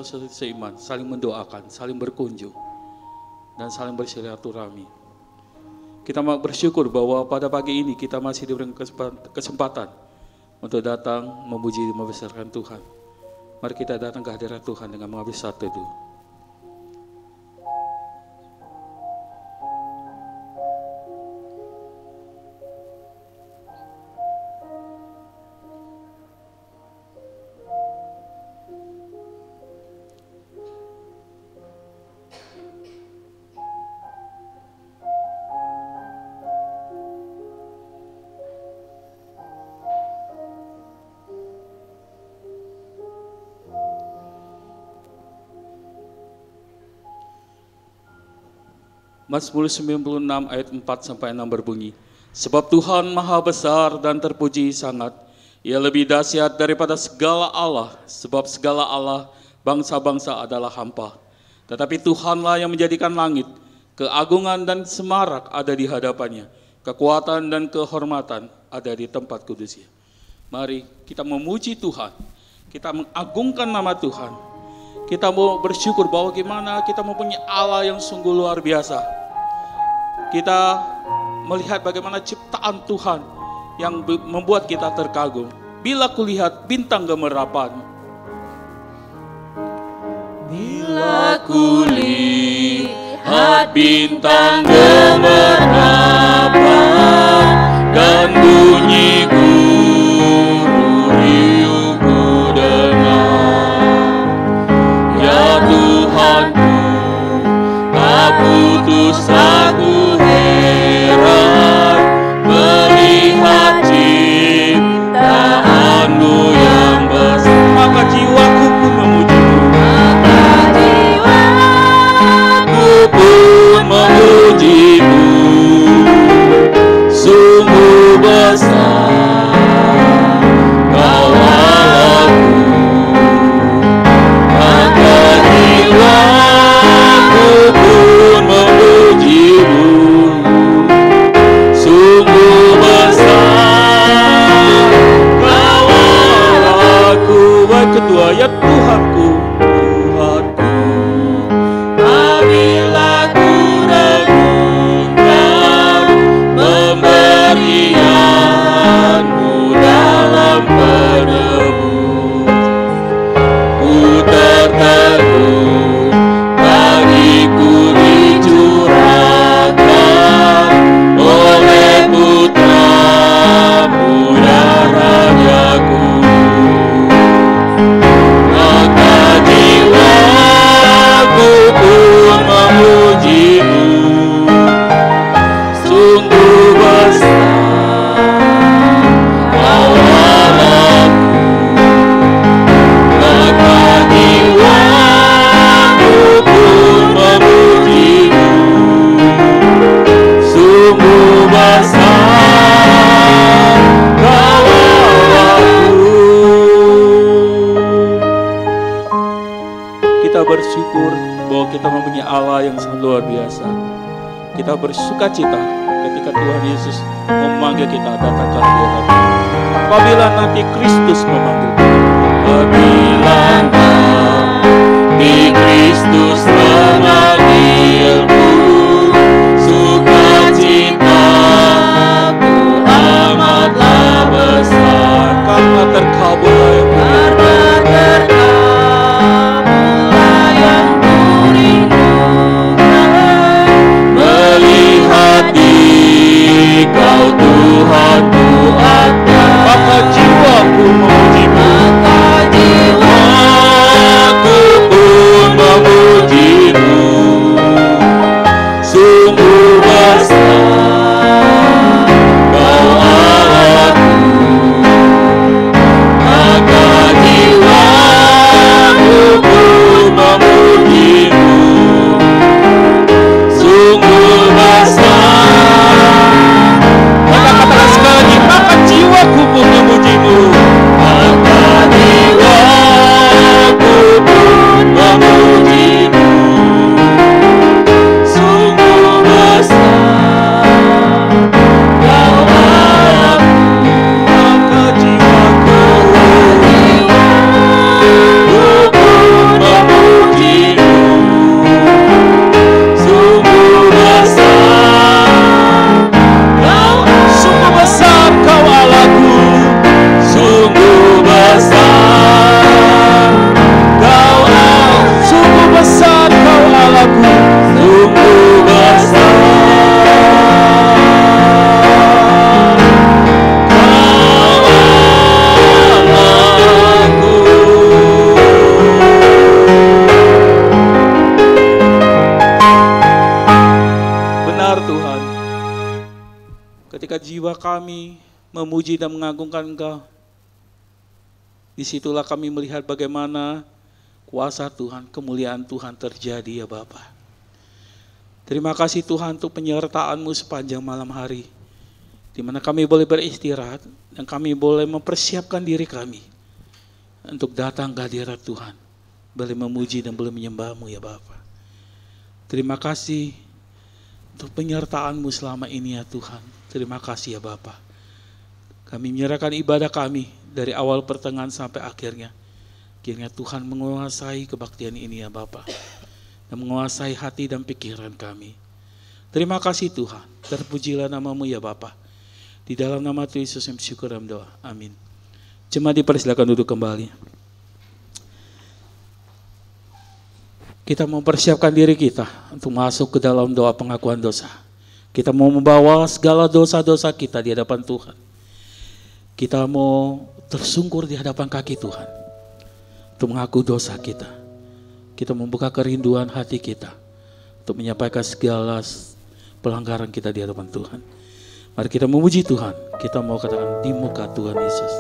seiman, saling mendoakan, saling berkunjung, dan saling bersilaturahmi. Kita bersyukur bahwa pada pagi ini kita masih diberi kesempatan untuk datang memuji dan membesarkan Tuhan. Mari kita datang ke hadirat Tuhan dengan mengambil saat teduh. Mazmur 96 ayat 4-6 berbunyi, sebab Tuhan maha besar dan terpuji sangat, Ia lebih dahsyat daripada segala Allah, sebab segala Allah bangsa-bangsa adalah hampa. Tetapi Tuhanlah yang menjadikan langit, keagungan dan semarak ada di hadapannya, kekuatan dan kehormatan ada di tempat kudusnya. Mari kita memuji Tuhan, kita mengagungkan nama Tuhan. Kita mau bersyukur bahwa gimana kita mempunyai Allah yang sungguh luar biasa. Kita melihat bagaimana ciptaan Tuhan yang membuat kita terkagum. Bila kulihat bintang gemerapan, bila kulihat bintang gemerapan dan bunyi guru riuh ku dengar, ya Tuhanku, tak putus aku heran melihat ciptaan-Mu yang besar. Maka jiwaku pun memuji-Mu, maka jiwaku pun memuji-Mu. Sungguh besar Kau Allahku, maka jiwaku pun memuji-Mu. Sungguh besar Kau Allahku. Baik kedua ayat, Tuhanku, Tuhanku, apabila ku renungkan pemberian-Mu dalam penebus, ku tertegun bagiku dicurahkan oleh Putra-Mu dan Rajaku. Maka jiwaku pun memuji-Mu. Sungguh besar Kau Allahku, maka jiwaku pun memuji-Mu. Sungguh besar Kau Allahku. Kita bersyukur bahwa kita mempunyai Allah yang sangat luar biasa. Kita bersuka cita ketika Tuhan Yesus memanggil kita datang ke hadirat-Nya. Apabila nanti Kristus memanggil kita, apabila nanti Kristus memanggilku, sukacitaku amatlah besar, karena terkabullah yang kurindukan, melihat Dikau Tuhanku akan. Maka jiwaku memuji-Mu, maka jiwaku mengangkat jiwa kami, memuji dan mengagungkan Engkau. Disitulah kami melihat bagaimana kuasa Tuhan, kemuliaan Tuhan terjadi ya Bapa. Terima kasih Tuhan untuk penyertaan-Mu sepanjang malam hari, di mana kami boleh beristirahat dan kami boleh mempersiapkan diri kami untuk datang ke hadirat Tuhan, boleh memuji dan boleh menyembah-Mu ya Bapa. Terima kasih untuk penyertaan-Mu selama ini ya Tuhan. Terima kasih ya Bapa. Kami menyerahkan ibadah kami dari awal pertengahan sampai akhirnya. Kiranya Tuhan menguasai kebaktian ini ya Bapa, dan menguasai hati dan pikiran kami. Terima kasih Tuhan. Terpujilah nama-Mu ya Bapa. Di dalam nama Tuhan Yesus yang bersyukur dan doa. Amin. Jemaat dipersilakan duduk kembali. Kita mempersiapkan diri kita untuk masuk ke dalam doa pengakuan dosa. Kita mau membawa segala dosa-dosa kita di hadapan Tuhan. Kita mau tersungkur di hadapan kaki Tuhan untuk mengaku dosa kita. Kita membuka kerinduan hati kita untuk menyampaikan segala pelanggaran kita di hadapan Tuhan. Mari kita memuji Tuhan. Kita mau katakan di muka Tuhan Yesus.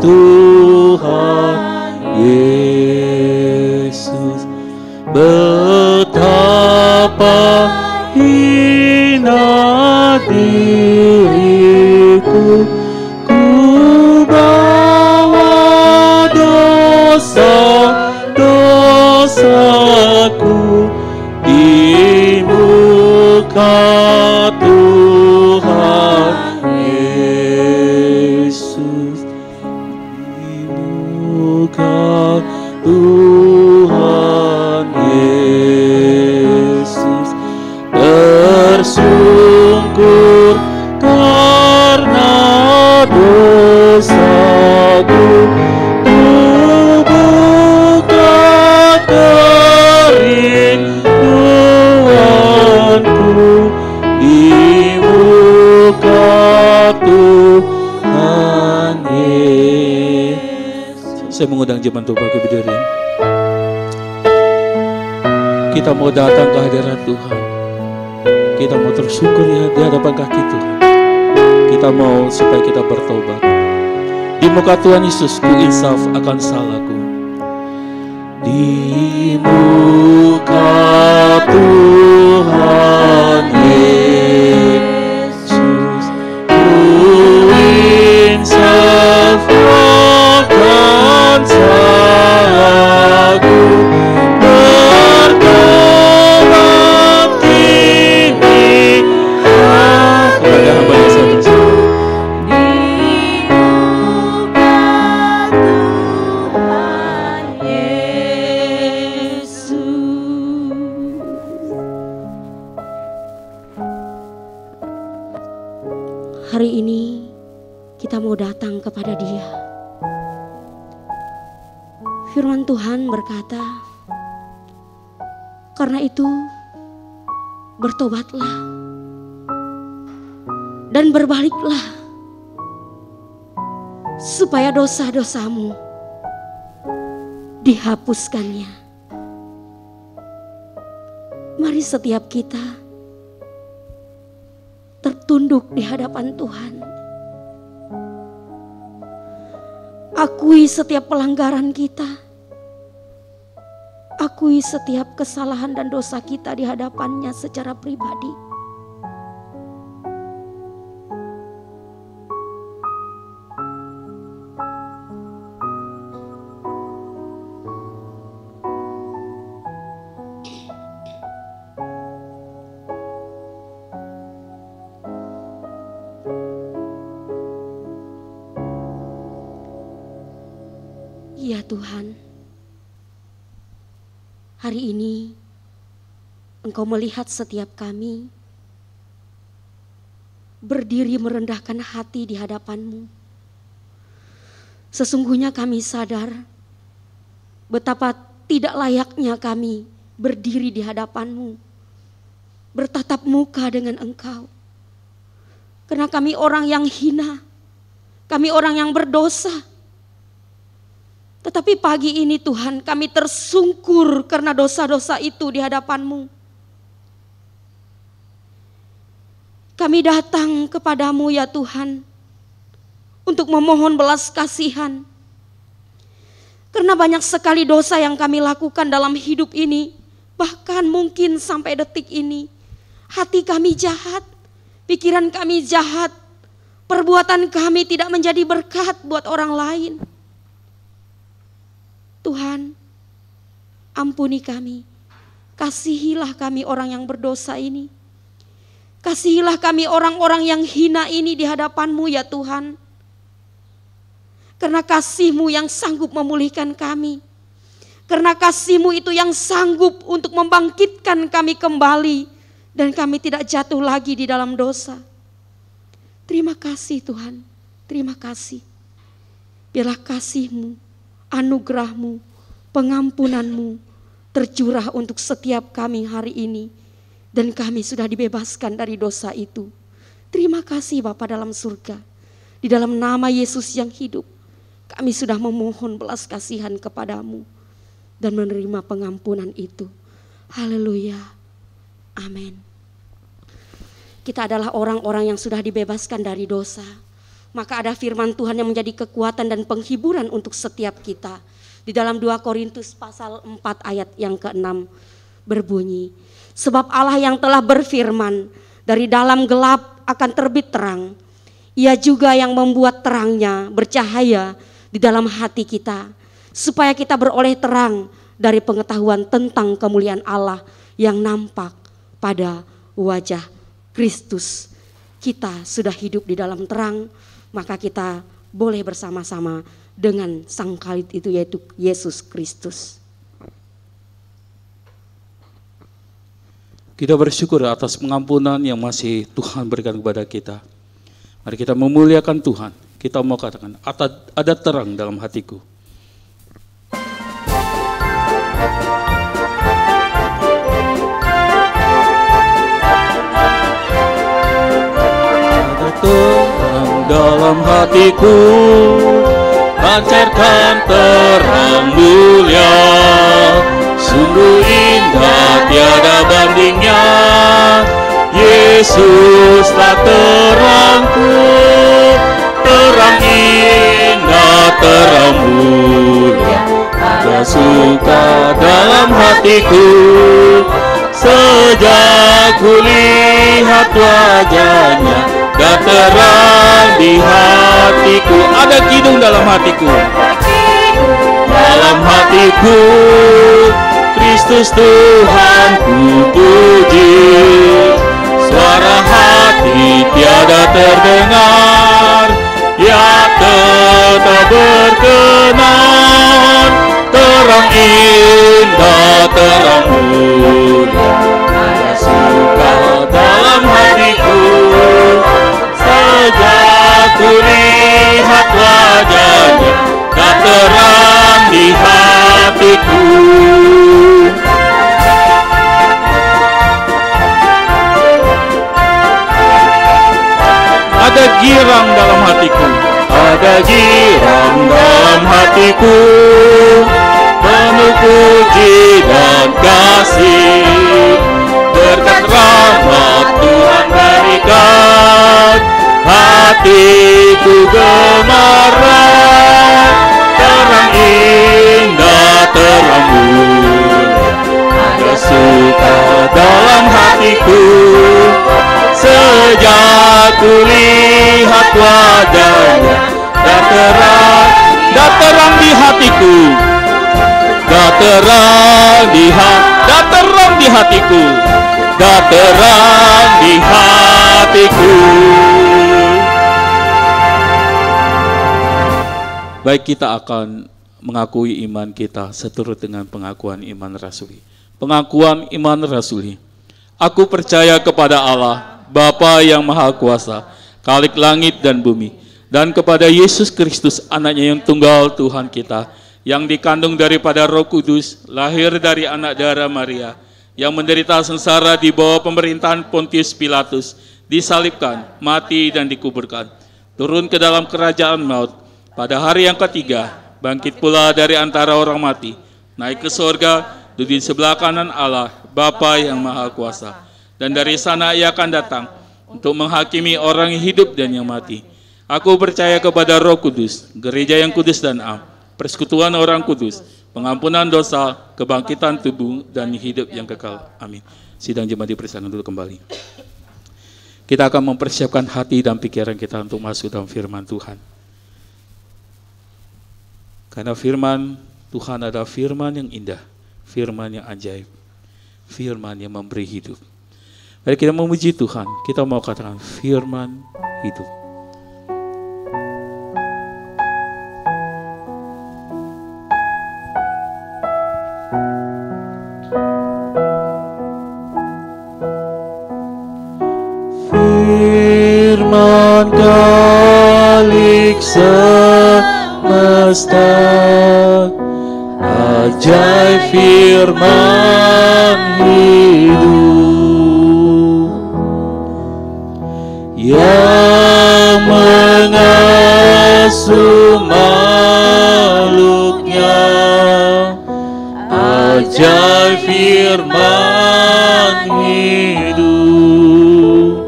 Tuhan Yesus, betapa hina diriku, ku bawa dosa-dosaku di muka Tuhan Yesus, di muka Tuhan Yesus, tersungkur karena dosaku, ku buka kerinduanku di muka Tuhan Yesus. Saya mengundang jemaat untuk bagi berdiri. Kita mau datang ke hadirat Tuhan. Kita mau tersungkur di hadapan kaki Tuhan. Kita mau supaya kita bertobat. Di muka Tuhan Yesus ku insaf akan salahku. Di muka Tuhan Yesus, ku insaf akan salahku, bertobat kini Kepada hamba yang saya bersyukur. Hari ini kita mau datang kepada Dia. Firman Tuhan berkata, karena itu bertobatlah dan berbaliklah supaya dosa-dosamu dihapuskannya. Mari setiap kita tertunduk di hadapan Tuhan. Akui setiap pelanggaran kita. Akui setiap kesalahan dan dosa kita di hadapannya secara pribadi. Ya Tuhan, hari ini Engkau melihat setiap kami berdiri merendahkan hati di hadapan-Mu. Sesungguhnya kami sadar betapa tidak layaknya kami berdiri di hadapan-Mu, bertatap muka dengan Engkau. Karena kami orang yang hina, kami orang yang berdosa. Tetapi pagi ini Tuhan, kami tersungkur karena dosa-dosa itu di hadapan-Mu. Kami datang kepadamu ya Tuhan, untuk memohon belas kasihan. Karena banyak sekali dosa yang kami lakukan dalam hidup ini, bahkan mungkin sampai detik ini. Hati kami jahat, pikiran kami jahat, perbuatan kami tidak menjadi berkat buat orang lain. Tuhan, ampuni kami, kasihilah kami orang yang berdosa ini. Kasihilah kami orang-orang yang hina ini di hadapan-Mu ya Tuhan. Karena kasih-Mu yang sanggup memulihkan kami. Karena kasih-Mu itu yang sanggup untuk membangkitkan kami kembali. Dan kami tidak jatuh lagi di dalam dosa. Terima kasih Tuhan, terima kasih. Biarlah kasih-Mu, anugerah-Mu, pengampunan-Mu tercurah untuk setiap kami hari ini. Dan kami sudah dibebaskan dari dosa itu. Terima kasih Bapa dalam surga. Di dalam nama Yesus yang hidup, kami sudah memohon belas kasihan kepadamu dan menerima pengampunan itu. Haleluya. Amin. Kita adalah orang-orang yang sudah dibebaskan dari dosa. Maka ada firman Tuhan yang menjadi kekuatan dan penghiburan untuk setiap kita. Di dalam 2 Korintus pasal 4 ayat yang ke-6 berbunyi, sebab Allah yang telah berfirman, dari dalam gelap akan terbit terang. Ia juga yang membuat terangnya bercahaya di dalam hati kita, supaya kita beroleh terang dari pengetahuan tentang kemuliaan Allah yang nampak pada wajah Kristus. Kita sudah hidup di dalam terang, maka kita boleh bersama-sama dengan Sang Khalid itu, yaitu Yesus Kristus. Kita bersyukur atas pengampunan yang masih Tuhan berikan kepada kita. Mari kita memuliakan Tuhan. Kita mau katakan, ada terang dalam hatiku. Ada terang dalam hatiku, pancarkan terang mulia. Sungguh indah tiada bandingnya, Yesuslah terangku. Terang indah, terang mulia, ada suka dalam hatiku. Sejak kulihat wajahnya, dan terang di hatiku. Ada kidung dalam hatiku. Dalam hatiku, Kristus Tuhanku puji. Suara hati tiada terdengar, ya tetap berkenan. Terang indah, terang mulia, ada suka dalam hatiku. Sejak kulihat wajahnya, dan terang di hatiku. Ada girang dalam hatiku, ada girang dalam hatiku, penuh puji dan kasih. Berkat rahmat Tuhan berikan, hatiku gemarlah. Terang indah, terang mulia, ada suka dalam hatiku. Sejak kulihat wajahnya, dah terang di hatiku. Dah terang di hatiku. Dah terang di hatiku. Baik, kita akan mengakui iman kita seturut dengan pengakuan iman rasuli. Pengakuan iman rasuli. Aku percaya kepada Allah, Bapa yang Maha Kuasa, Khalik langit dan bumi, dan kepada Yesus Kristus, anaknya yang tunggal Tuhan kita, yang dikandung daripada Roh Kudus, lahir dari anak darah Maria, yang menderita sengsara di bawah pemerintahan Pontius Pilatus, disalibkan, mati dan dikuburkan, turun ke dalam kerajaan maut, pada hari yang ketiga bangkit pula dari antara orang mati, naik ke surga, duduk di sebelah kanan Allah Bapa yang Maha Kuasa, dan dari sana ia akan datang untuk menghakimi orang yang hidup dan yang mati. Aku percaya kepada Roh Kudus, gereja yang kudus dan am, persekutuan orang kudus, pengampunan dosa, kebangkitan tubuh, dan hidup yang kekal. Amin. Sidang jemaat dipersilakan dulu kembali. Kita akan mempersiapkan hati dan pikiran kita untuk masuk dalam firman Tuhan. Karena firman Tuhan adalah firman yang indah, firman yang ajaib, firman yang memberi hidup. Mari kita memuji Tuhan, kita mau katakan firman hidup. Firman Khalik semesta, ajaib firman hidup yang mengasuh makhluknya, ajaib firman hidup.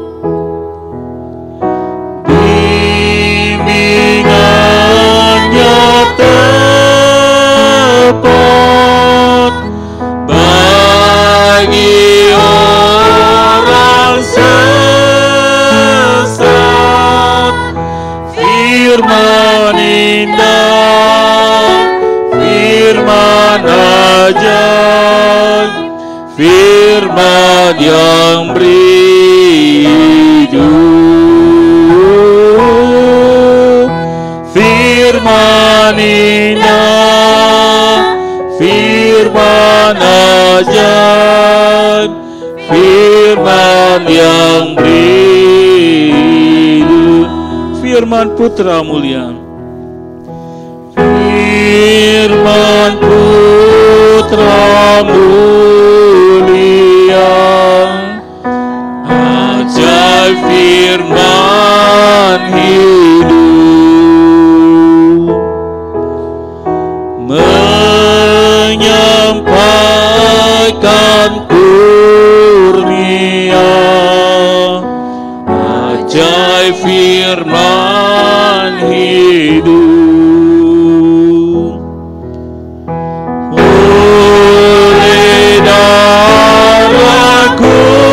Bagi orang sesat, firman indah, firman ajaib, firman yang beri hidup, firman indah, firman ajaib, firman yang beri hidup, Firman Putra mulia, firman Putra mulia, ajaib firman hidup, menyampaikan kurnia, ajaib firman hidup. Oleh darah kudus,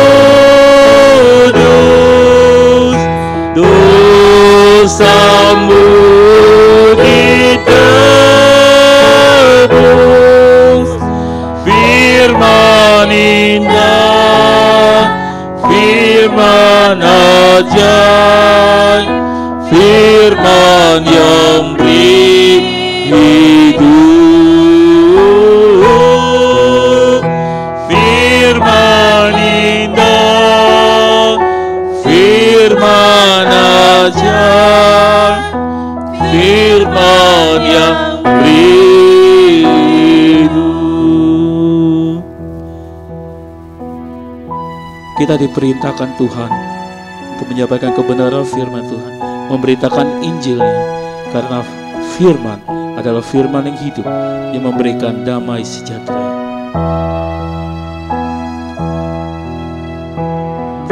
dosamu ditebus, firman indah, firman ajaib, firman yang beri hidup, firman indah, firman ajaib, firman yang beri hidup. kita diperintahkan Tuhan untuk menyampaikan kebenaran firman Tuhan, memberitakan Injilnya, karena firman adalah firman yang hidup yang memberikan damai sejahtera.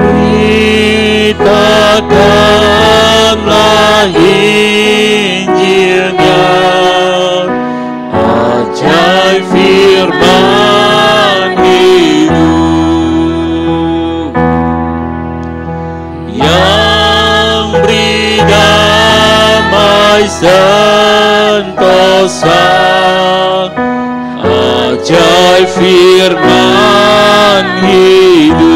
Beritakanlah Injilnya, ajaib firman hidup yang beri damai sentosa, ajaib firman hidup.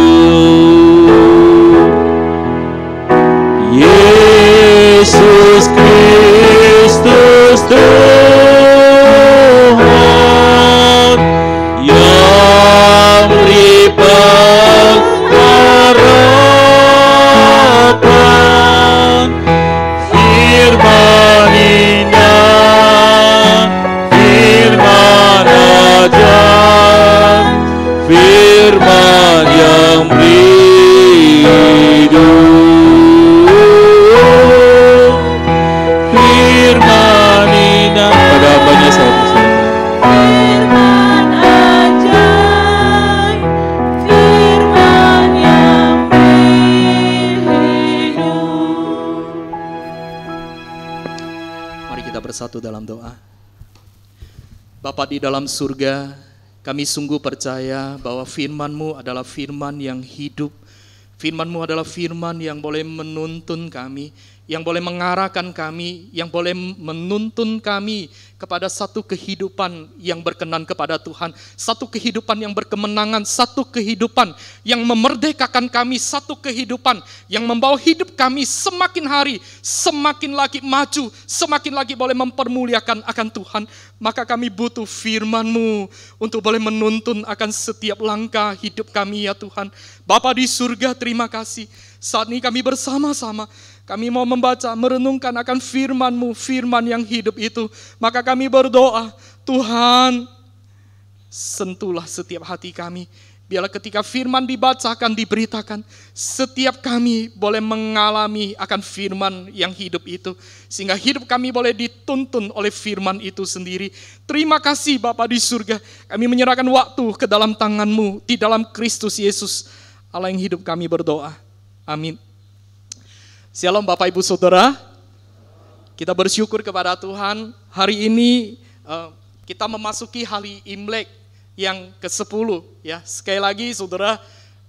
Yesus Kristus Tuhan yang beri pengharapan, firman indah, firman ajaib, bersatu dalam doa. Bapa di dalam surga, kami sungguh percaya bahwa firman-Mu adalah firman yang hidup. Firman-Mu adalah firman yang boleh menuntun kami, yang boleh mengarahkan kami, yang boleh menuntun kami kepada satu kehidupan yang berkenan kepada Tuhan, satu kehidupan yang berkemenangan, satu kehidupan yang memerdekakan kami, satu kehidupan yang membawa hidup kami semakin hari, semakin lagi maju, semakin lagi boleh mempermuliakan akan Tuhan. Maka kami butuh firman-Mu untuk boleh menuntun akan setiap langkah hidup kami ya Tuhan. Bapa di surga, terima kasih. Saat ini kami bersama-sama, kami mau membaca, merenungkan akan firman-Mu, firman yang hidup itu. Maka kami berdoa, Tuhan, sentuhlah setiap hati kami. Biarlah ketika firman dibacakan, diberitakan, setiap kami boleh mengalami akan firman yang hidup itu. Sehingga hidup kami boleh dituntun oleh firman itu sendiri. Terima kasih Bapa di surga. Kami menyerahkan waktu ke dalam tangan-Mu, di dalam Kristus Yesus, Allah yang hidup kami berdoa. Amin. Shalom Bapak Ibu Saudara. Kita bersyukur kepada Tuhan. Hari ini kita memasuki hari Imlek yang ke-10 ya. Sekali lagi Saudara,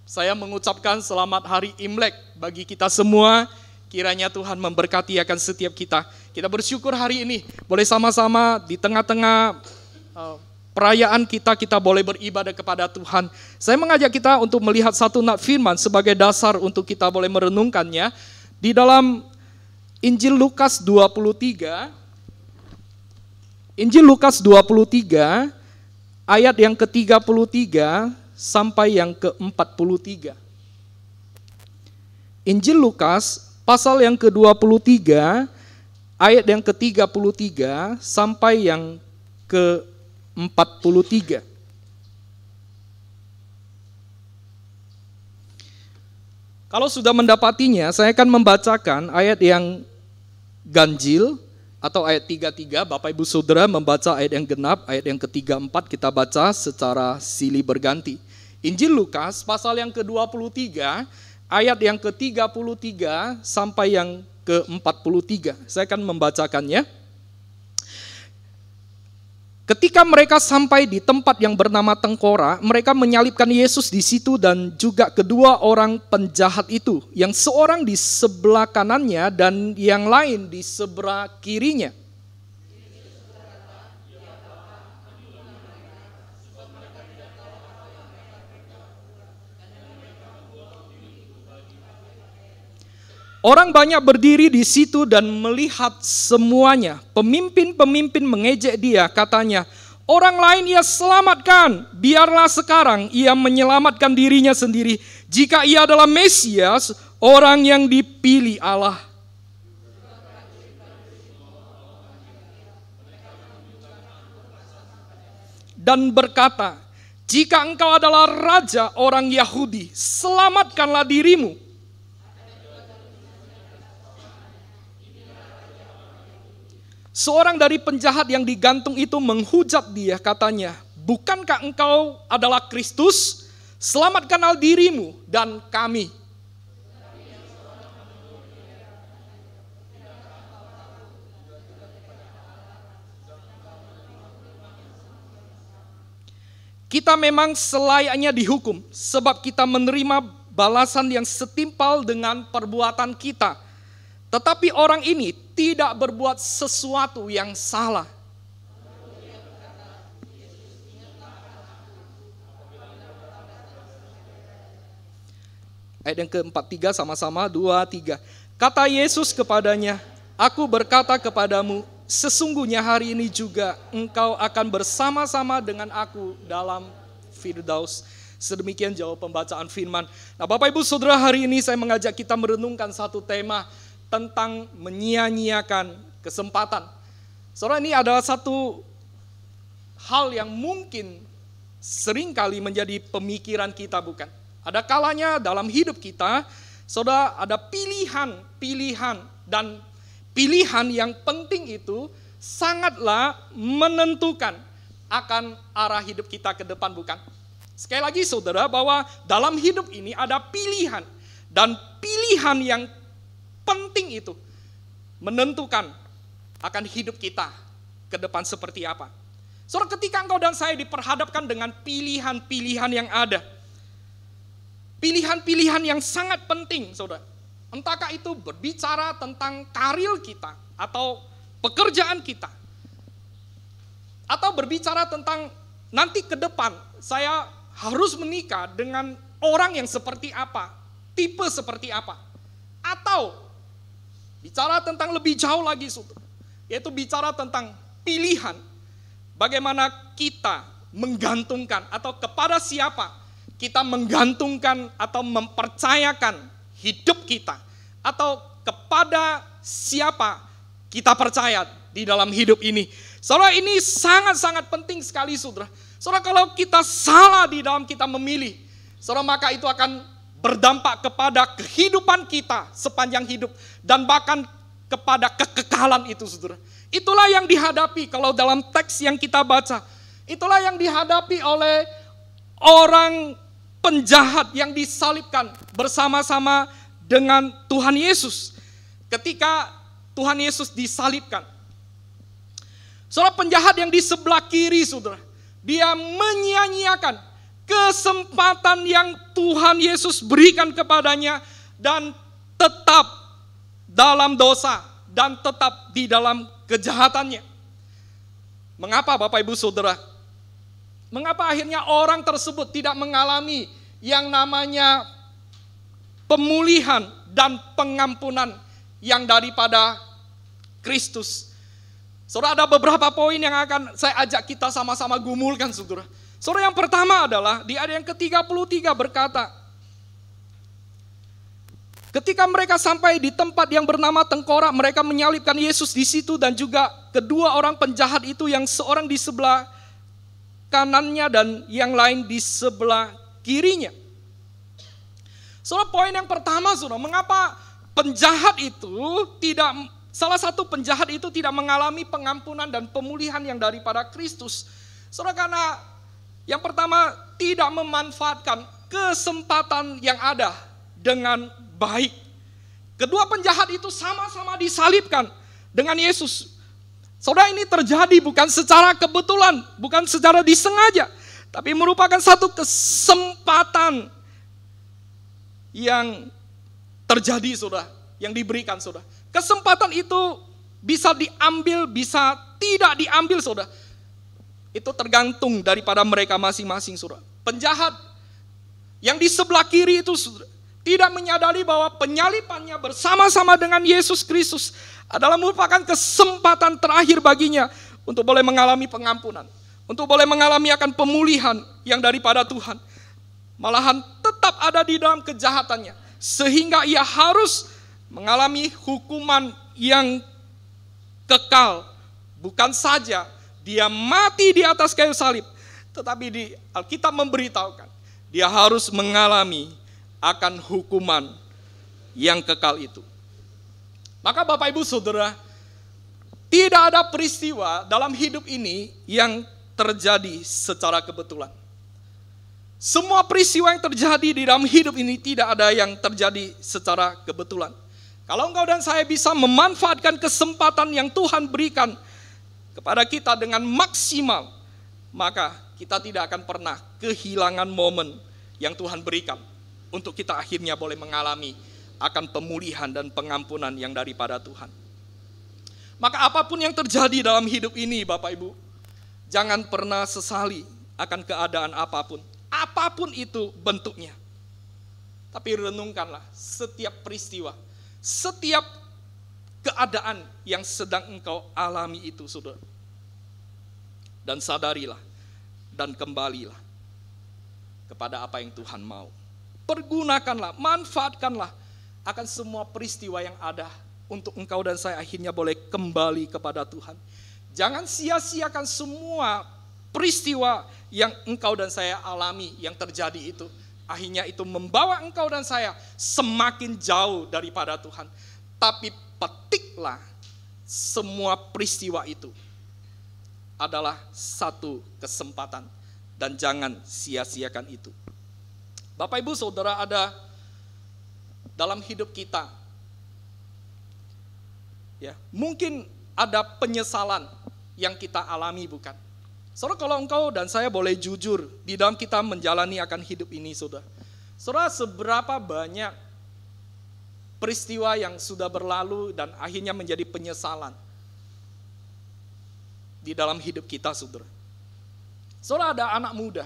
saya mengucapkan selamat hari Imlek bagi kita semua. Kiranya Tuhan memberkati akan setiap kita. Kita bersyukur hari ini boleh sama-sama di tengah-tengah perayaan kita boleh beribadah kepada Tuhan. Saya mengajak kita untuk melihat satu nat firman sebagai dasar untuk kita boleh merenungkannya. Di dalam Injil Lukas 23, Injil Lukas 23, ayat yang ke-33 sampai yang ke-43. Injil Lukas, pasal yang ke-23, ayat yang ke-33 sampai yang ke-43. Kalau sudah mendapatinya, saya akan membacakan ayat yang ganjil atau ayat 33. Bapak Ibu Saudara membaca ayat yang genap, ayat yang ke-34 kita baca secara silih berganti. Injil Lukas pasal yang ke-23, ayat yang ke-33 sampai yang ke-43. Saya akan membacakannya. Ketika mereka sampai di tempat yang bernama Tengkora, mereka menyalibkan Yesus di situ dan juga kedua orang penjahat itu, yang seorang di sebelah kanannya dan yang lain di sebelah kirinya. Orang banyak berdiri di situ dan melihat semuanya. Pemimpin-pemimpin mengejek dia, katanya, orang lain ia selamatkan, biarlah sekarang ia menyelamatkan dirinya sendiri. Jika ia adalah Mesias, orang yang dipilih Allah. Dan berkata, jika engkau adalah raja orang Yahudi, selamatkanlah dirimu. Seorang dari penjahat yang digantung itu menghujat dia, katanya, bukankah engkau adalah Kristus? Selamatkanlah dirimu dan kami. Kita memang selayaknya dihukum, sebab kita menerima balasan yang setimpal dengan perbuatan kita. Tetapi orang ini tidak berbuat sesuatu yang salah. Ayat yang ke-43 sama-sama, 2, 3. Kata Yesus kepadanya, aku berkata kepadamu, sesungguhnya hari ini juga engkau akan bersama-sama dengan aku dalam Firdaus. Sedemikian jauh pembacaan firman. Nah Bapak Ibu Saudara, hari ini saya mengajak kita merenungkan satu tema tentang menyia-nyiakan kesempatan. Saudara, ini adalah satu hal yang mungkin seringkali menjadi pemikiran kita, bukan? Ada kalanya dalam hidup kita, saudara, ada pilihan dan pilihan yang penting itu sangatlah menentukan akan arah hidup kita ke depan, bukan? Sekali lagi saudara, bahwa dalam hidup ini ada pilihan, dan pilihan yang penting itu menentukan akan hidup kita ke depan seperti apa. Saudara, ketika engkau dan saya diperhadapkan dengan pilihan-pilihan yang ada, pilihan-pilihan yang sangat penting, saudara. Entahkah itu berbicara tentang karir kita, atau pekerjaan kita, atau berbicara tentang nanti ke depan saya harus menikah dengan orang yang seperti apa, tipe seperti apa, atau bicara tentang lebih jauh lagi, saudara, yaitu bicara tentang pilihan, bagaimana kita menggantungkan atau kepada siapa kita menggantungkan atau mempercayakan hidup kita, atau kepada siapa kita percaya di dalam hidup ini. Saudara, ini sangat-sangat penting sekali, saudara. Saudara, kalau kita salah di dalam kita memilih, saudara, maka itu akan berdampak kepada kehidupan kita sepanjang hidup, dan bahkan kepada kekekalan itu, saudara. Itulah yang dihadapi kalau dalam teks yang kita baca. Itulah yang dihadapi oleh orang penjahat yang disalibkan bersama-sama dengan Tuhan Yesus. Ketika Tuhan Yesus disalibkan, saudara, penjahat yang di sebelah kiri, saudara, dia menyia-nyiakan kesempatan yang Tuhan Yesus berikan kepadanya, dan tetap dalam dosa, dan tetap di dalam kejahatannya. Mengapa, Bapak Ibu Saudara? Mengapa akhirnya orang tersebut tidak mengalami yang namanya pemulihan dan pengampunan yang daripada Kristus? Saudara, ada beberapa poin yang akan saya ajak kita sama-sama gumulkan, saudara. Saudara, yang pertama adalah di ayat yang ke-33 berkata, ketika mereka sampai di tempat yang bernama Tengkorak, mereka menyalibkan Yesus di situ, dan juga kedua orang penjahat itu, yang seorang di sebelah kanannya dan yang lain di sebelah kirinya. Saudara, poin yang pertama, saudara, mengapa penjahat itu tidak, salah satu penjahat itu tidak mengalami pengampunan dan pemulihan yang daripada Kristus? Saudara, karena yang pertama, tidak memanfaatkan kesempatan yang ada dengan baik. Kedua penjahat itu sama-sama disalibkan dengan Yesus. Saudara, ini terjadi bukan secara kebetulan, bukan secara disengaja, tapi merupakan satu kesempatan yang terjadi, saudara, yang diberikan, saudara. Kesempatan itu bisa diambil, bisa tidak diambil, saudara. Itu tergantung daripada mereka masing-masing, saudara. Penjahat yang di sebelah kiri itu, saudara, tidak menyadari bahwa penyalibannya bersama-sama dengan Yesus Kristus adalah merupakan kesempatan terakhir baginya untuk boleh mengalami pengampunan, untuk boleh mengalami akan pemulihan yang daripada Tuhan. Malahan tetap ada di dalam kejahatannya, sehingga ia harus mengalami hukuman yang kekal. Bukan saja dia mati di atas kayu salib, tetapi di Alkitab memberitahukan dia harus mengalami akan hukuman yang kekal itu. Maka Bapak Ibu Saudara, tidak ada peristiwa dalam hidup ini yang terjadi secara kebetulan. Semua peristiwa yang terjadi di dalam hidup ini tidak ada yang terjadi secara kebetulan. Kalau engkau dan saya bisa memanfaatkan kesempatan yang Tuhan berikan kepada kita dengan maksimal, maka kita tidak akan pernah kehilangan momen yang Tuhan berikan untuk kita akhirnya boleh mengalami akan pemulihan dan pengampunan yang daripada Tuhan. Maka apapun yang terjadi dalam hidup ini, Bapak Ibu, jangan pernah sesali akan keadaan apapun. Apapun itu bentuknya. Tapi renungkanlah setiap peristiwa, setiap keadaan yang sedang engkau alami itu, saudara. Dan sadarilah dan kembalilah kepada apa yang Tuhan mau. Pergunakanlah, manfaatkanlah akan semua peristiwa yang ada untuk engkau dan saya akhirnya boleh kembali kepada Tuhan. Jangan sia-siakan semua peristiwa yang engkau dan saya alami yang terjadi itu. Akhirnya itu membawa engkau dan saya semakin jauh daripada Tuhan. Tapi petiklah semua peristiwa itu adalah satu kesempatan, dan jangan sia-siakan itu. Bapak Ibu Saudara, ada dalam hidup kita, ya, mungkin ada penyesalan yang kita alami, bukan? Saudara, kalau engkau dan saya boleh jujur di dalam kita menjalani akan hidup ini, saudara. Saudara, seberapa banyak peristiwa yang sudah berlalu dan akhirnya menjadi penyesalan di dalam hidup kita, saudara. Saudara, ada anak muda,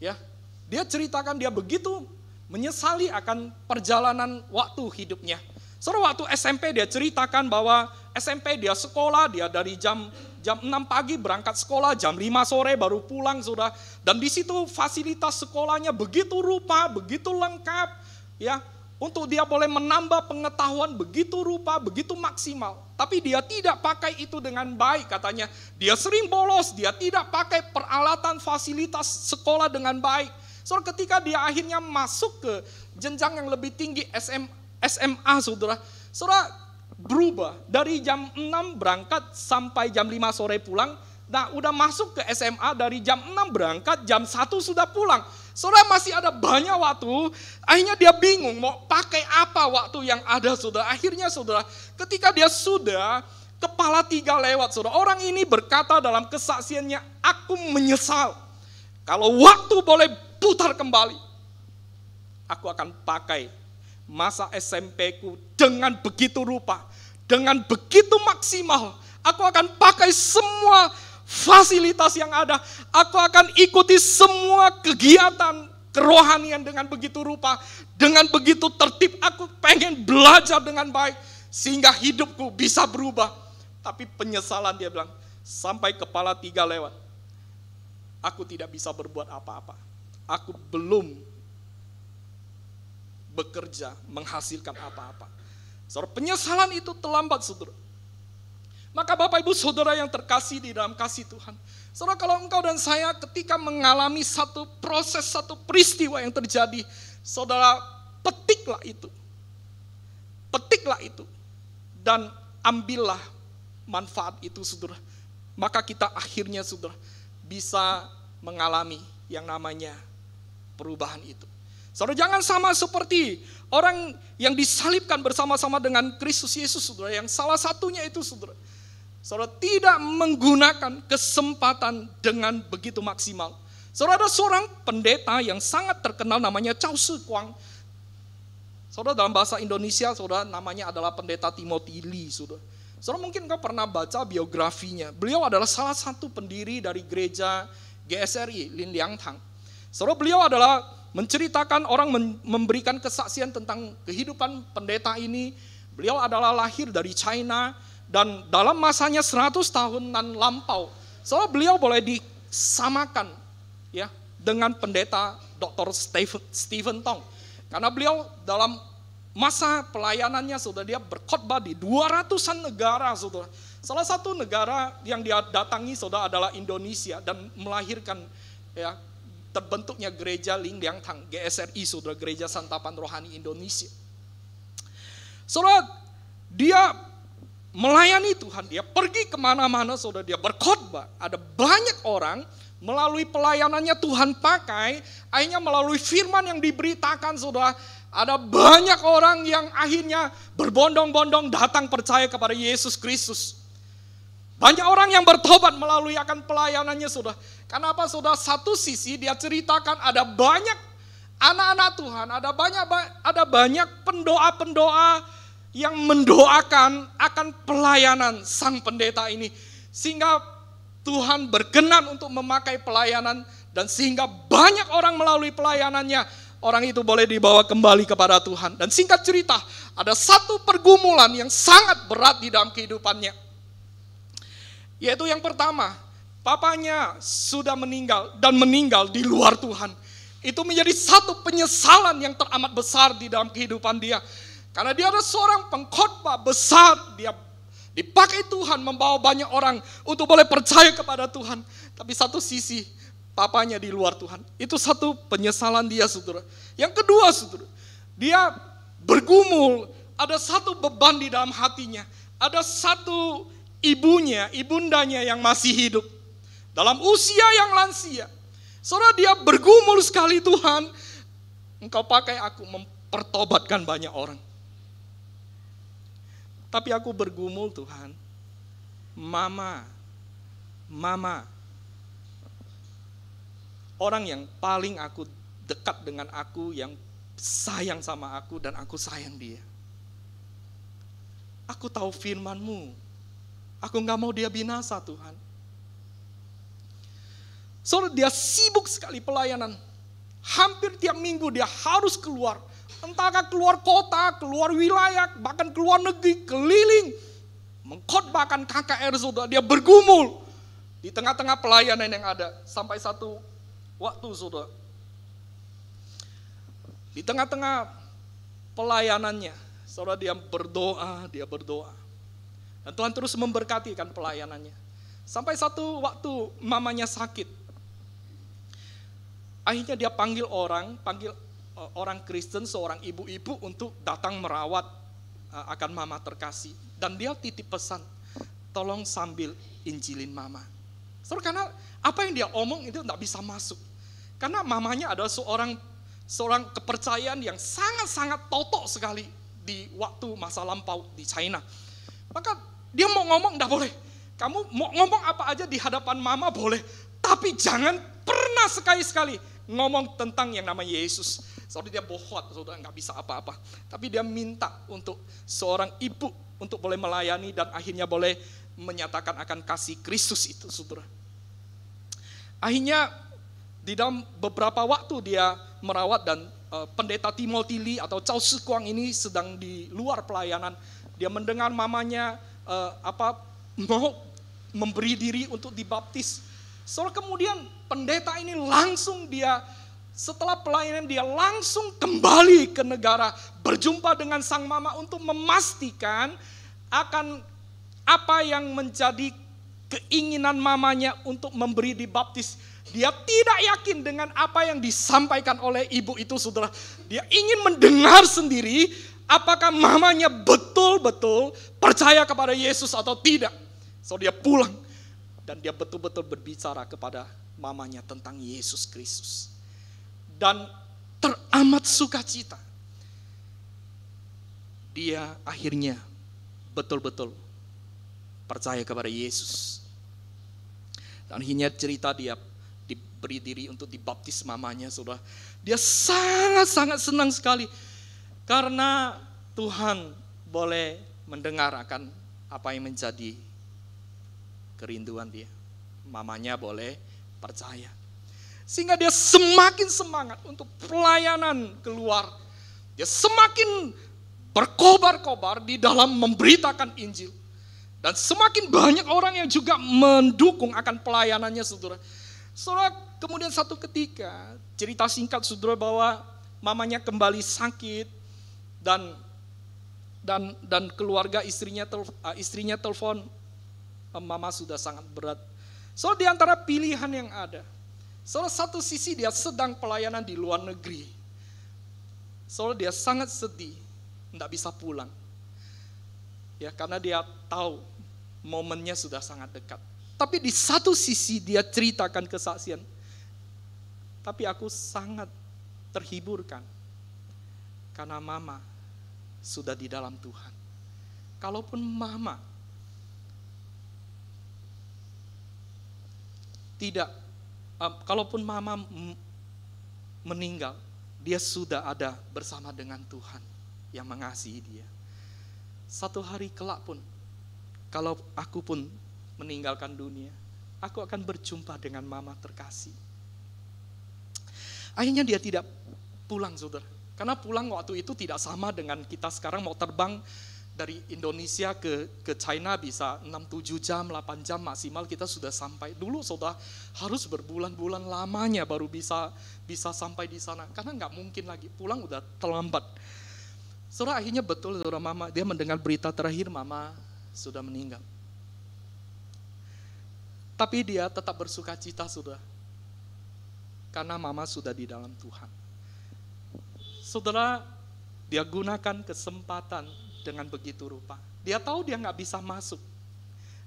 ya, dia ceritakan dia begitu menyesali akan perjalanan waktu hidupnya. Saudara, waktu SMP dia ceritakan bahwa SMP dia sekolah, dia dari jam 6 pagi berangkat sekolah, jam 5 sore baru pulang, saudara. Dan di situ fasilitas sekolahnya begitu rupa, begitu lengkap, ya, untuk dia boleh menambah pengetahuan begitu rupa, begitu maksimal. Tapi dia tidak pakai itu dengan baik, katanya. Dia sering bolos, dia tidak pakai peralatan fasilitas sekolah dengan baik. Saudara, ketika dia akhirnya masuk ke jenjang yang lebih tinggi SMA, saudara, berubah dari jam 6 berangkat sampai jam 5 sore pulang. Nah, udah masuk ke SMA dari jam 6 berangkat, jam 1 sudah pulang. Saudara, masih ada banyak waktu. Akhirnya dia bingung mau pakai apa waktu yang ada, saudara. Akhirnya, saudara, ketika dia sudah kepala 3 lewat, saudara, orang ini berkata dalam kesaksiannya, aku menyesal. Kalau waktu boleh putar kembali, aku akan pakai masa SMP-ku dengan begitu rupa, dengan begitu maksimal. Aku akan pakai semua fasilitas yang ada. Aku akan ikuti semua kegiatan kerohanian dengan begitu rupa, dengan begitu tertib. Aku pengen belajar dengan baik sehingga hidupku bisa berubah. Tapi penyesalan, dia bilang, sampai kepala 3 lewat, aku tidak bisa berbuat apa-apa. Aku belum bekerja, menghasilkan apa-apa. Saudara, penyesalan itu terlambat, saudara. Maka Bapak Ibu Saudara yang terkasih di dalam kasih Tuhan, saudara, kalau engkau dan saya ketika mengalami satu proses, satu peristiwa yang terjadi, saudara, petiklah itu. Petiklah itu. Dan ambillah manfaat itu, saudara. Maka kita akhirnya, saudara, bisa mengalami yang namanya perubahan itu. Saudara, jangan sama seperti orang yang disalibkan bersama-sama dengan Kristus Yesus, saudara, yang salah satunya itu, saudara, tidak menggunakan kesempatan dengan begitu maksimal. Saudara, ada seorang pendeta yang sangat terkenal namanya Chow Su Kwang. Saudara, dalam bahasa Indonesia, saudara, namanya adalah pendeta Timothy Lee, saudara. Saudara, mungkin engkau pernah baca biografinya. Beliau adalah salah satu pendiri dari gereja GSRI, Lin Liang Tang. Saudara, beliau adalah menceritakan orang memberikan kesaksian tentang kehidupan pendeta ini. Beliau adalah lahir dari China dan dalam masanya 100 tahunan lampau. Saudara, beliau boleh disamakan, ya, dengan pendeta Dr. Stephen Tong. Karena beliau dalam masa pelayanannya, saudara, dia berkhotbah di 200-an negara, saudara. Salah satu negara yang dia datangi, saudara, adalah Indonesia dan melahirkan, ya, terbentuknya gereja Lin Liang Tang, GSRI, saudara, Gereja Santapan Rohani Indonesia. Saudara, dia melayani Tuhan, dia pergi kemana-mana, saudara, dia berkhotbah. Ada banyak orang melalui pelayanannya Tuhan pakai, akhirnya melalui firman yang diberitakan, saudara, ada banyak orang yang akhirnya berbondong-bondong datang percaya kepada Yesus Kristus. Banyak orang yang bertobat melalui akan pelayanannya, saudara. Kenapa, saudara? Satu sisi dia ceritakan ada banyak anak-anak Tuhan, ada banyak pendoa-pendoa yang mendoakan akan pelayanan sang pendeta ini. Sehingga Tuhan berkenan untuk memakai pelayanan dan sehingga banyak orang melalui pelayanannya, orang itu boleh dibawa kembali kepada Tuhan. Dan singkat cerita, ada satu pergumulan yang sangat berat di dalam kehidupannya. Yaitu yang pertama, papanya sudah meninggal dan meninggal di luar Tuhan. Itu menjadi satu penyesalan yang teramat besar di dalam kehidupan dia. Karena dia adalah seorang pengkhotbah besar, dia dipakai Tuhan membawa banyak orang untuk boleh percaya kepada Tuhan. Tapi satu sisi, papanya di luar Tuhan. Itu satu penyesalan dia, saudara. Yang kedua, saudara, dia bergumul, ada satu beban di dalam hatinya. Ada satu ibundanya yang masih hidup. Dalam usia yang lansia. Saudara, dia bergumul sekali, Tuhan, Engkau pakai aku mempertobatkan banyak orang. Tapi aku bergumul, Tuhan, Mama, orang yang paling aku dekat dengan aku, yang sayang sama aku dan aku sayang dia. Aku tahu firman-Mu, aku gak mau dia binasa Tuhan. Soalnya dia sibuk sekali pelayanan. Hampir tiap minggu dia harus keluar. Entahkah keluar kota, keluar wilayah, bahkan keluar negeri, keliling. Mengkhotbahkan KKR, saudara. Dia bergumul di tengah-tengah pelayanan yang ada. Sampai satu waktu, saudara. Di tengah-tengah pelayanannya, saudara, dia berdoa. Dan Tuhan terus memberkati kan pelayanannya. Sampai satu waktu mamanya sakit. Akhirnya dia panggil orang Kristen, seorang ibu-ibu untuk datang merawat akan mama terkasih. Dan dia titip pesan, tolong sambil injilin mama. Saudara, karena apa yang dia omong itu tidak bisa masuk. Karena mamanya adalah seorang kepercayaan yang sangat-sangat totok sekali di waktu masa lampau di China. Maka dia mau ngomong tidak boleh. Kamu mau ngomong apa aja di hadapan mama boleh. Tapi jangan pernah sekali-sekali ngomong tentang yang namanya Yesus. Soalnya dia bohong, saudara, nggak bisa apa-apa. Tapi dia minta untuk seorang ibu untuk boleh melayani dan akhirnya boleh menyatakan akan kasih Kristus itu, saudara. Akhirnya di dalam beberapa waktu dia merawat dan pendeta Timothy Lee atau Chow Shi Kuang ini sedang di luar pelayanan. Dia mendengar mamanya mau memberi diri untuk dibaptis. Soalnya kemudian pendeta ini langsung setelah pelayanan dia langsung kembali ke negara, berjumpa dengan sang mama untuk memastikan akan apa yang menjadi keinginan mamanya untuk memberi dibaptis. Dia tidak yakin dengan apa yang disampaikan oleh ibu itu, saudara. Dia ingin mendengar sendiri apakah mamanya betul-betul percaya kepada Yesus atau tidak. So dia pulang dan dia betul-betul berbicara kepada mamanya tentang Yesus Kristus. Dan teramat sukacita. Dia akhirnya betul-betul percaya kepada Yesus. Dan akhirnya cerita dia diberi diri untuk dibaptis mamanya, saudara. Dia sangat-sangat senang sekali. Karena Tuhan boleh mendengar akan apa yang menjadi kerinduan dia. Mamanya boleh percaya. Sehingga dia semakin semangat untuk pelayanan keluar. Dia semakin berkobar-kobar di dalam memberitakan Injil. Dan semakin banyak orang yang juga mendukung akan pelayanannya, saudara. Saudara, kemudian satu ketika, cerita singkat, saudara, bahwa mamanya kembali sakit. Dan keluarga istrinya telepon, mama sudah sangat berat. So di antara pilihan yang ada, salah satu sisi dia sedang pelayanan di luar negeri. So dia sangat sedih, tidak bisa pulang. Ya, karena dia tahu momennya sudah sangat dekat. Tapi di satu sisi dia ceritakan kesaksian. Tapi aku sangat terhiburkan. Karena mama sudah di dalam Tuhan. Kalaupun mama kalaupun mama meninggal, dia sudah ada bersama dengan Tuhan yang mengasihi dia. Satu hari kelak pun, kalau aku pun meninggalkan dunia, aku akan berjumpa dengan mama terkasih. Akhirnya dia tidak pulang, saudara. Karena pulang waktu itu tidak sama dengan kita sekarang mau terbang dari Indonesia ke China bisa 6-7 jam, 8 jam maksimal kita sudah sampai. Dulu saudara harus berbulan-bulan lamanya baru bisa sampai di sana. Karena nggak mungkin lagi, pulang udah terlambat. Saudara akhirnya betul, saudara, mama, dia mendengar berita terakhir mama sudah meninggal. Tapi dia tetap bersuka cita, saudara. Karena mama sudah di dalam Tuhan. Saudara, dia gunakan kesempatan dengan begitu rupa. Dia tahu dia nggak bisa masuk,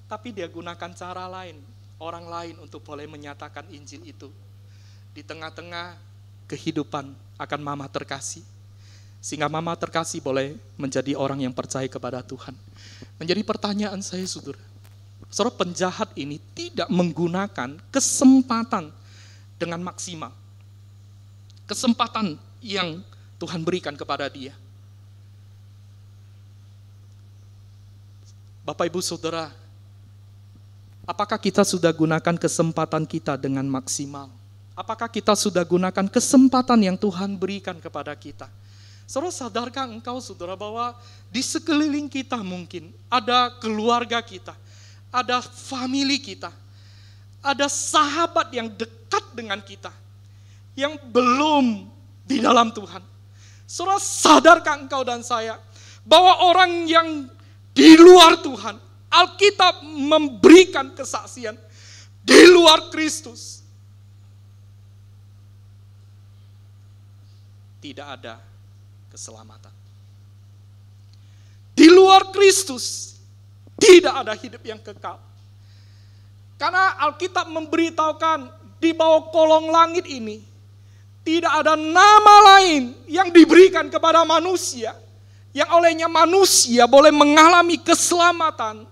tapi dia gunakan cara lain, orang lain untuk boleh menyatakan Injil itu di tengah-tengah kehidupan akan mama terkasih, sehingga mama terkasih boleh menjadi orang yang percaya kepada Tuhan. Menjadi pertanyaan saya, saudara, Saudara, penjahat ini tidak menggunakan kesempatan dengan maksimal. Kesempatan yang Tuhan berikan kepada dia. Bapak, Ibu, Saudara, apakah kita sudah gunakan kesempatan kita dengan maksimal? Apakah kita sudah gunakan kesempatan yang Tuhan berikan kepada kita? Saudara, sadarkah engkau, saudara, bahwa di sekeliling kita mungkin ada keluarga kita, ada famili kita, ada sahabat yang dekat dengan kita, yang belum di dalam Tuhan. Saudara, sadarkah engkau dan saya, bahwa orang yang di luar Tuhan, Alkitab memberikan kesaksian, di luar Kristus tidak ada keselamatan. Di luar Kristus tidak ada hidup yang kekal. Karena Alkitab memberitahukan di bawah kolong langit ini tidak ada nama lain yang diberikan kepada manusia yang olehnya manusia boleh mengalami keselamatan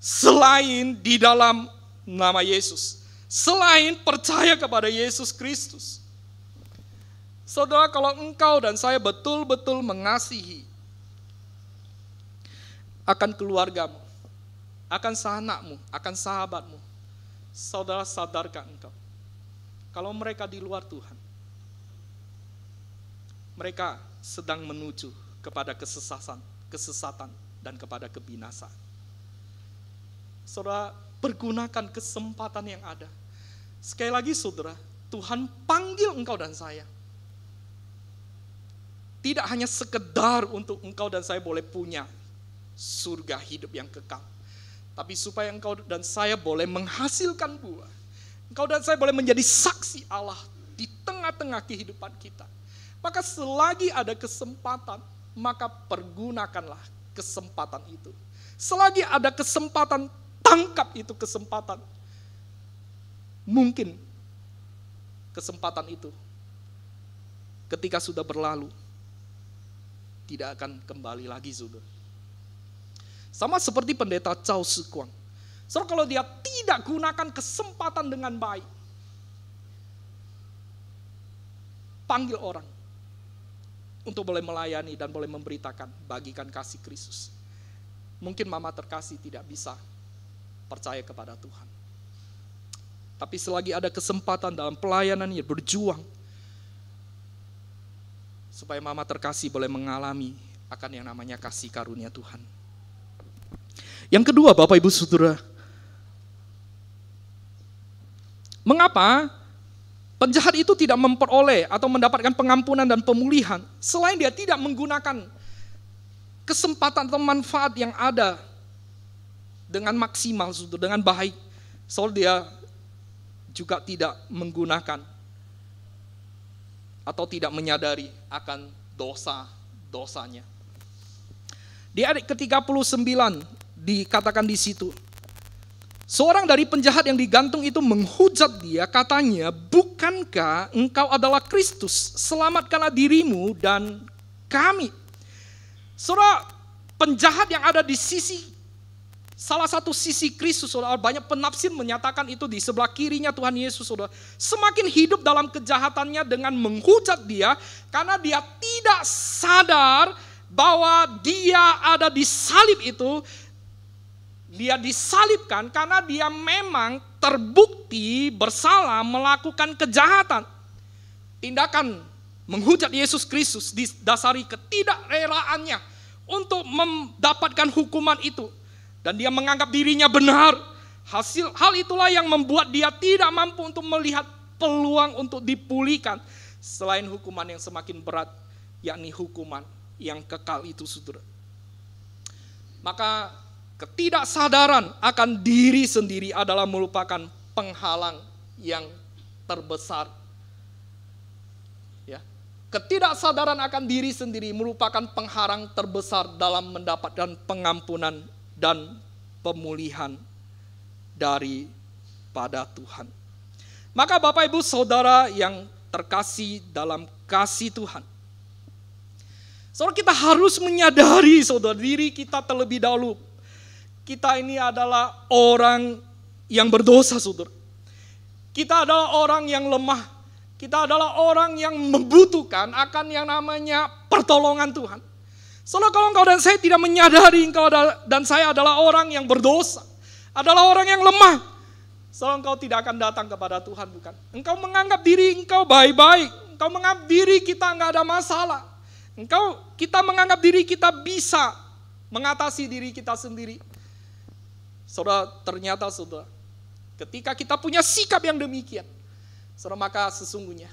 selain di dalam nama Yesus, selain percaya kepada Yesus Kristus. Saudara, kalau engkau dan saya betul-betul mengasihi akan keluargamu, akan sanakmu, akan sahabatmu, saudara, sadarkah engkau kalau mereka di luar Tuhan, mereka sedang menuju kepada kesesatan dan kepada kebinasaan. Saudara, pergunakan kesempatan yang ada. Sekali lagi, saudara, Tuhan panggil engkau dan saya. Tidak hanya sekedar untuk engkau dan saya boleh punya surga hidup yang kekal, tapi supaya engkau dan saya boleh menghasilkan buah. Engkau dan saya boleh menjadi saksi Allah di tengah-tengah kehidupan kita. Maka selagi ada kesempatan, maka pergunakanlah kesempatan itu. Selagi ada kesempatan, tangkap itu kesempatan. Mungkin kesempatan itu ketika sudah berlalu tidak akan kembali lagi, saudara. Sama seperti pendeta Chow Tzu Kwang. So, kalau dia tidak gunakan kesempatan dengan baik, panggil orang untuk boleh melayani dan boleh memberitakan, bagikan kasih Kristus. Mungkin mama terkasih tidak bisa percaya kepada Tuhan. Tapi selagi ada kesempatan dalam pelayanannya berjuang, supaya mama terkasih boleh mengalami akan yang namanya kasih karunia Tuhan. Yang kedua, Bapak Ibu Saudara, mengapa penjahat itu tidak memperoleh atau mendapatkan pengampunan dan pemulihan selain dia tidak menggunakan kesempatan atau manfaat yang ada dengan maksimal, dengan baik. Soal dia juga tidak menggunakan atau tidak menyadari akan dosa-dosanya. Di ayat ke-39 dikatakan di situ, seorang dari penjahat yang digantung itu menghujat dia, katanya, bukankah engkau adalah Kristus? Selamatkanlah dirimu dan kami. Saudara, penjahat yang ada di sisi, salah satu sisi Kristus, saudara, banyak penafsir menyatakan itu di sebelah kirinya Tuhan Yesus, saudara, semakin hidup dalam kejahatannya dengan menghujat dia, karena dia tidak sadar bahwa dia ada di salib itu. Dia disalibkan karena dia memang terbukti bersalah melakukan kejahatan. Tindakan menghujat Yesus Kristus didasari ketidakrelaannya untuk mendapatkan hukuman itu. Dan dia menganggap dirinya benar. Hal itulah yang membuat dia tidak mampu untuk melihat peluang untuk dipulihkan. Selain hukuman yang semakin berat, yakni hukuman yang kekal itu, saudara. Maka ketidaksadaran akan diri sendiri adalah merupakan penghalang yang terbesar. Ya. Ketidaksadaran akan diri sendiri merupakan penghalang terbesar dalam mendapatkan pengampunan dan pemulihan daripada Tuhan. Maka Bapak Ibu Saudara yang terkasih dalam kasih Tuhan, saudara, kita harus menyadari, saudara, diri kita terlebih dahulu. kita ini adalah orang yang berdosa, saudara. Kita adalah orang yang lemah. Kita adalah orang yang membutuhkan akan yang namanya pertolongan Tuhan. Soalnya kalau engkau dan saya tidak menyadari engkau dan saya adalah orang yang berdosa, adalah orang yang lemah, soalnya engkau tidak akan datang kepada Tuhan, bukan? Engkau menganggap diri engkau baik-baik, engkau menganggap diri kita nggak ada masalah. Kita menganggap diri kita bisa mengatasi diri kita sendiri. Saudara, ternyata saudara, ketika kita punya sikap yang demikian, saudara, maka sesungguhnya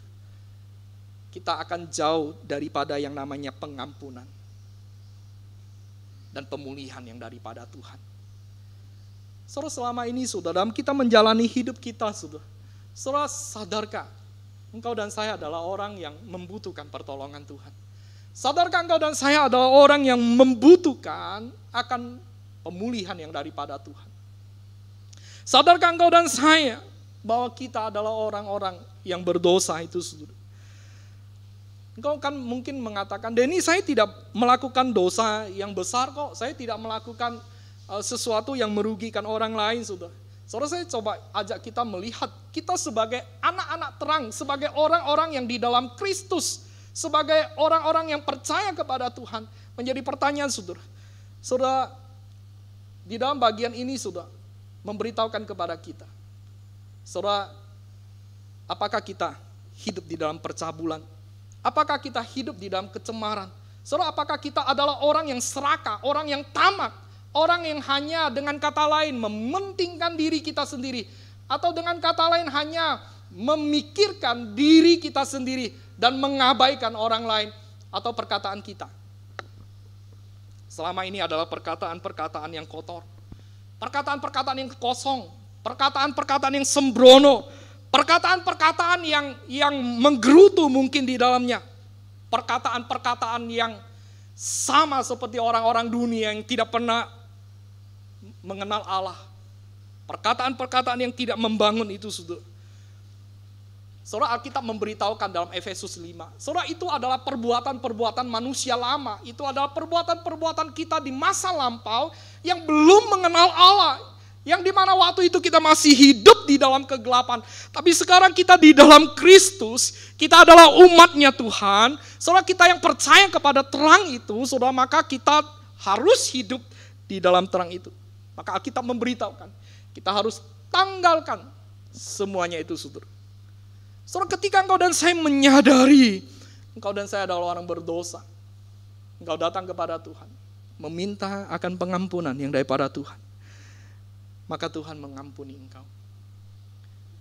kita akan jauh daripada yang namanya pengampunan dan pemulihan yang daripada Tuhan. Saudara, selama ini saudara, dalam kita menjalani hidup kita, saudara, sadarkah engkau dan saya adalah orang yang membutuhkan pertolongan Tuhan? Sadarkah engkau dan saya adalah orang yang membutuhkan akan pemulihan yang daripada Tuhan? Sadarkah engkau dan saya bahwa kita adalah orang-orang yang berdosa itu, saudara? Engkau kan mungkin mengatakan, Denny, saya tidak melakukan dosa yang besar kok. Saya tidak melakukan sesuatu yang merugikan orang lain, saudara. Saudara, saya coba ajak kita melihat kita sebagai anak-anak terang, sebagai orang-orang yang di dalam Kristus, sebagai orang-orang yang percaya kepada Tuhan. Menjadi pertanyaan, saudara. Saudara, di dalam bagian ini, saudara, memberitahukan kepada kita. Saudara, apakah kita hidup di dalam percabulan? Apakah kita hidup di dalam kecemaran? Saudara, apakah kita adalah orang yang serakah, orang yang tamak, orang yang hanya dengan kata lain mementingkan diri kita sendiri, atau dengan kata lain hanya memikirkan diri kita sendiri dan mengabaikan orang lain atau perkataan kita? Selama ini adalah perkataan-perkataan yang kotor, perkataan-perkataan yang kosong, perkataan-perkataan yang sembrono, perkataan-perkataan yang menggerutu mungkin di dalamnya, perkataan-perkataan yang sama seperti orang-orang dunia yang tidak pernah mengenal Allah, perkataan-perkataan yang tidak membangun itu, saudara. Saudara, Alkitab memberitahukan dalam Efesus 5, saudara, itu adalah perbuatan-perbuatan manusia lama, itu adalah perbuatan-perbuatan kita di masa lampau yang belum mengenal Allah, yang dimana waktu itu kita masih hidup di dalam kegelapan. Tapi sekarang kita di dalam Kristus, kita adalah umatnya Tuhan. Saudara, kita yang percaya kepada terang itu, saudara, maka kita harus hidup di dalam terang itu. Maka Alkitab memberitahukan, kita harus tanggalkan semuanya itu, saudara. Saudara, ketika engkau dan saya menyadari, engkau dan saya adalah orang berdosa, engkau datang kepada Tuhan, meminta akan pengampunan yang daripada Tuhan, maka Tuhan mengampuni engkau.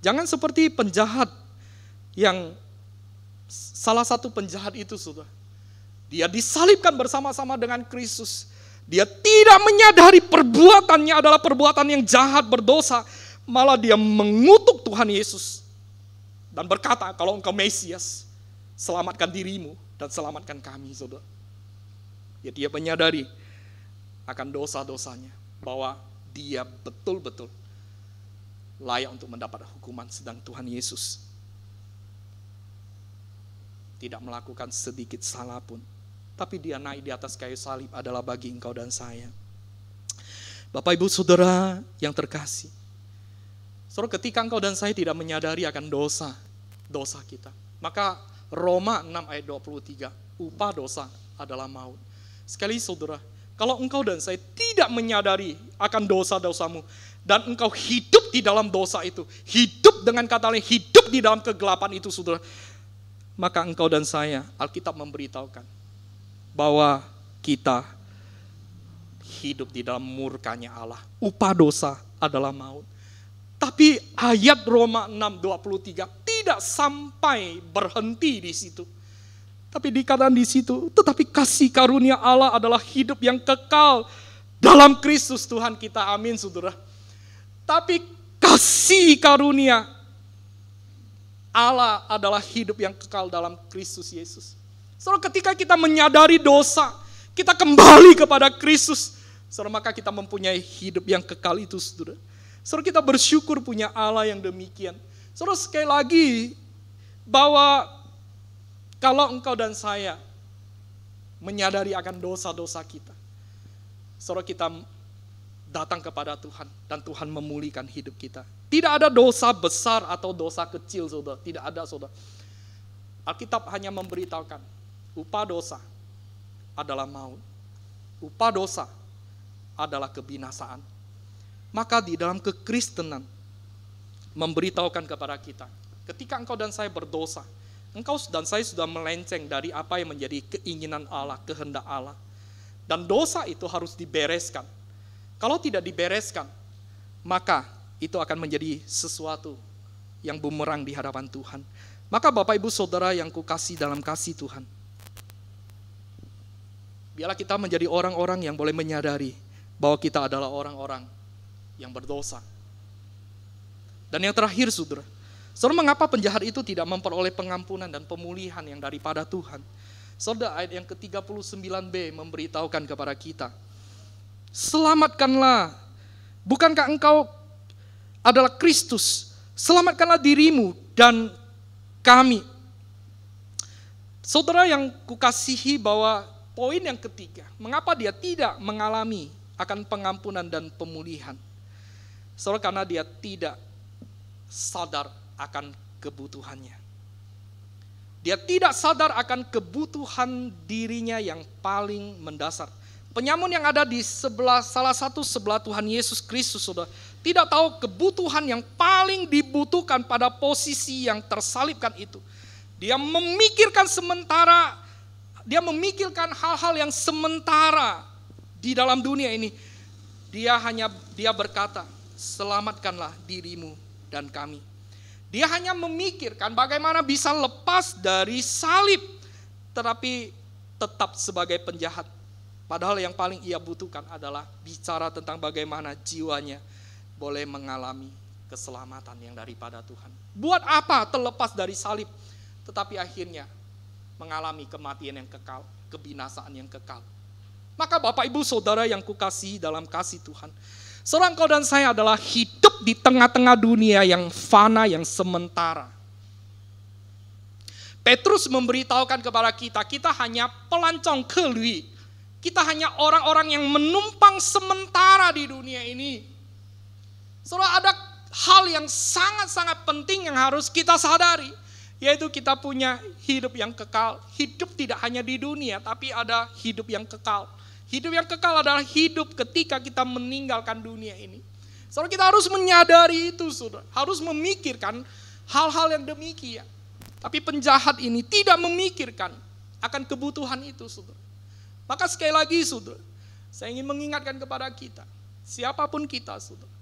Jangan seperti penjahat yang salah satu penjahat itu, saudara, dia disalibkan bersama-sama dengan Kristus. Dia tidak menyadari perbuatannya adalah perbuatan yang jahat, berdosa. Malah dia mengutuk Tuhan Yesus dan berkata, kalau engkau Mesias, selamatkan dirimu dan selamatkan kami, saudara. Ya, dia menyadari akan dosa-dosanya, bahwa dia betul-betul layak untuk mendapat hukuman, sedang Tuhan Yesus tidak melakukan sedikit salah pun. Tapi dia naik di atas kayu salib adalah bagi engkau dan saya. Bapak, Ibu, Saudara yang terkasih, saudara, ketika engkau dan saya tidak menyadari akan dosa kita, maka Roma 6 ayat 23, upah dosa adalah maut. Sekali, saudara, kalau engkau dan saya tidak menyadari akan dosa-dosamu, dan engkau hidup di dalam dosa itu, hidup dengan kata lain, hidup di dalam kegelapan itu, saudara, maka engkau dan saya, Alkitab memberitahukan bahwa kita hidup di dalam murkanya Allah. Upah dosa adalah maut. Tapi ayat Roma 6:23 tidak sampai berhenti di situ. Tapi dikatakan di situ, tetapi kasih karunia Allah adalah hidup yang kekal dalam Kristus Tuhan kita. Amin, saudara. Tapi kasih karunia Allah adalah hidup yang kekal dalam Kristus Yesus. Saudara, ketika kita menyadari dosa, kita kembali kepada Kristus, saudara, maka kita mempunyai hidup yang kekal itu, saudara. Saudara, kita bersyukur punya Allah yang demikian. Saudara, sekali lagi, bahwa kalau engkau dan saya menyadari akan dosa-dosa kita, saudara, kita datang kepada Tuhan dan Tuhan memulihkan hidup kita. Tidak ada dosa besar atau dosa kecil, saudara. Tidak ada, saudara. Alkitab hanya memberitahukan, upah dosa adalah maut. Upah dosa adalah kebinasaan. Maka di dalam kekristenan memberitahukan kepada kita, ketika engkau dan saya berdosa, engkau dan saya sudah melenceng dari apa yang menjadi keinginan Allah, kehendak Allah. Dan dosa itu harus dibereskan. Kalau tidak dibereskan, maka itu akan menjadi sesuatu yang bumerang di hadapan Tuhan. Maka Bapak Ibu Saudara yang kukasih dalam kasih Tuhan, biarlah kita menjadi orang-orang yang boleh menyadari bahwa kita adalah orang-orang yang berdosa. Dan yang terakhir, saudara, mengapa penjahat itu tidak memperoleh pengampunan dan pemulihan yang daripada Tuhan? Saudara, ayat yang ke-39b memberitahukan kepada kita, selamatkanlah, bukankah engkau adalah Kristus? Selamatkanlah dirimu dan kami. Saudara yang kukasihi, bahwa poin yang ketiga, mengapa dia tidak mengalami akan pengampunan dan pemulihan? Saudara, karena dia tidak sadar akan kebutuhannya. Dia tidak sadar akan kebutuhan dirinya yang paling mendasar. Penyamun yang ada di salah satu sebelah Tuhan Yesus Kristus, saudara, tidak tahu kebutuhan yang paling dibutuhkan pada posisi yang tersalibkan itu. Dia memikirkan sementara, dia memikirkan hal-hal yang sementara di dalam dunia ini. Dia berkata, selamatkanlah dirimu dan kami. Dia hanya memikirkan bagaimana bisa lepas dari salib, tetapi tetap sebagai penjahat. Padahal yang paling ia butuhkan adalah bicara tentang bagaimana jiwanya boleh mengalami keselamatan yang daripada Tuhan. Buat apa terlepas dari salib, tetapi akhirnya mengalami kematian yang kekal, kebinasaan yang kekal. Maka Bapak Ibu Saudara yang kukasihi dalam kasih Tuhan, seorang kau dan saya adalah hidup di tengah-tengah dunia yang fana, yang sementara. Petrus memberitahukan kepada kita, kita hanya pelancong kelui. Kita hanya orang-orang yang menumpang sementara di dunia ini. Saudara, ada hal yang sangat-sangat penting yang harus kita sadari, yaitu kita punya hidup yang kekal. Hidup tidak hanya di dunia, tapi ada hidup yang kekal. Hidup yang kekal adalah hidup ketika kita meninggalkan dunia ini. Saudara, kita harus menyadari itu, saudara. Harus memikirkan hal-hal yang demikian. Tapi penjahat ini tidak memikirkan akan kebutuhan itu, saudara. Maka sekali lagi, saudara, saya ingin mengingatkan kepada kita, siapapun kita, saudara,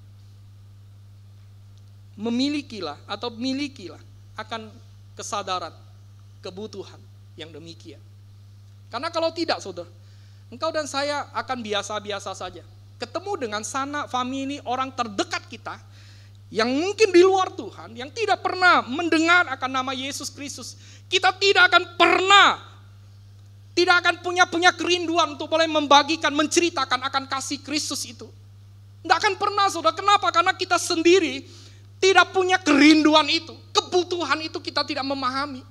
milikilah akan kesadaran, kebutuhan yang demikian. Karena kalau tidak, saudara, engkau dan saya akan biasa-biasa saja. Ketemu dengan sanak famili orang terdekat kita, yang mungkin di luar Tuhan, yang tidak pernah mendengar akan nama Yesus Kristus. Kita tidak akan punya kerinduan untuk boleh membagikan, menceritakan akan kasih Kristus itu. Tidak akan pernah, saudara. Kenapa? Karena kita sendiri tidak punya kerinduan itu. Kebutuhan itu kita tidak memahami.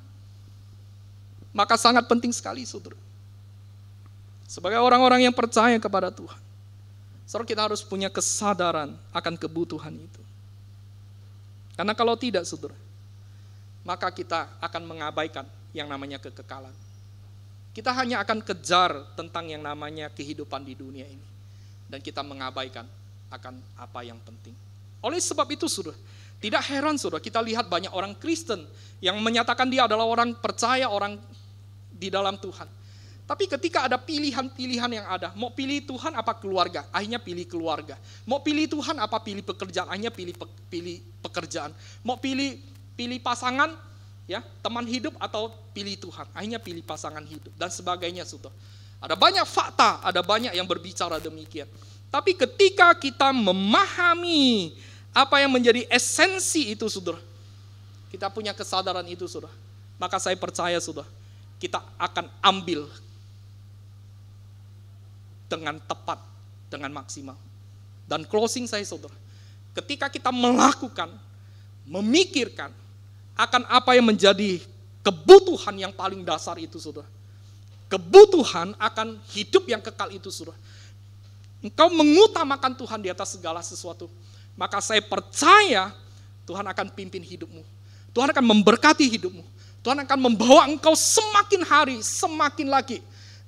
Maka sangat penting sekali, saudara. Sebagai orang-orang yang percaya kepada Tuhan, saudara, kita harus punya kesadaran akan kebutuhan itu. Karena kalau tidak, saudara, maka kita akan mengabaikan yang namanya kekekalan. Kita hanya akan kejar tentang yang namanya kehidupan di dunia ini. Dan kita mengabaikan akan apa yang penting. Oleh sebab itu, saudara, tidak heran, saudara, kita lihat banyak orang Kristen yang menyatakan dia adalah orang percaya, orang di dalam Tuhan. Tapi ketika ada pilihan-pilihan yang ada, mau pilih Tuhan apa keluarga, akhirnya pilih keluarga. Mau pilih Tuhan apa pilih pekerjaan, akhirnya pilih pekerjaan. Mau pilih pasangan, ya, teman hidup atau pilih Tuhan, akhirnya pilih pasangan hidup dan sebagainya, saudara. Ada banyak fakta, ada banyak yang berbicara demikian. Tapi ketika kita memahami apa yang menjadi esensi itu, saudara, kita punya kesadaran itu, saudara, maka saya percaya, saudara, kita akan ambil dengan tepat, dengan maksimal. Dan closing saya, saudara, ketika kita melakukan, memikirkan akan apa yang menjadi kebutuhan yang paling dasar itu, saudara, kebutuhan akan hidup yang kekal itu, saudara, engkau mengutamakan Tuhan di atas segala sesuatu, maka saya percaya Tuhan akan pimpin hidupmu. Tuhan akan memberkati hidupmu. Tuhan akan membawa engkau semakin hari, semakin lagi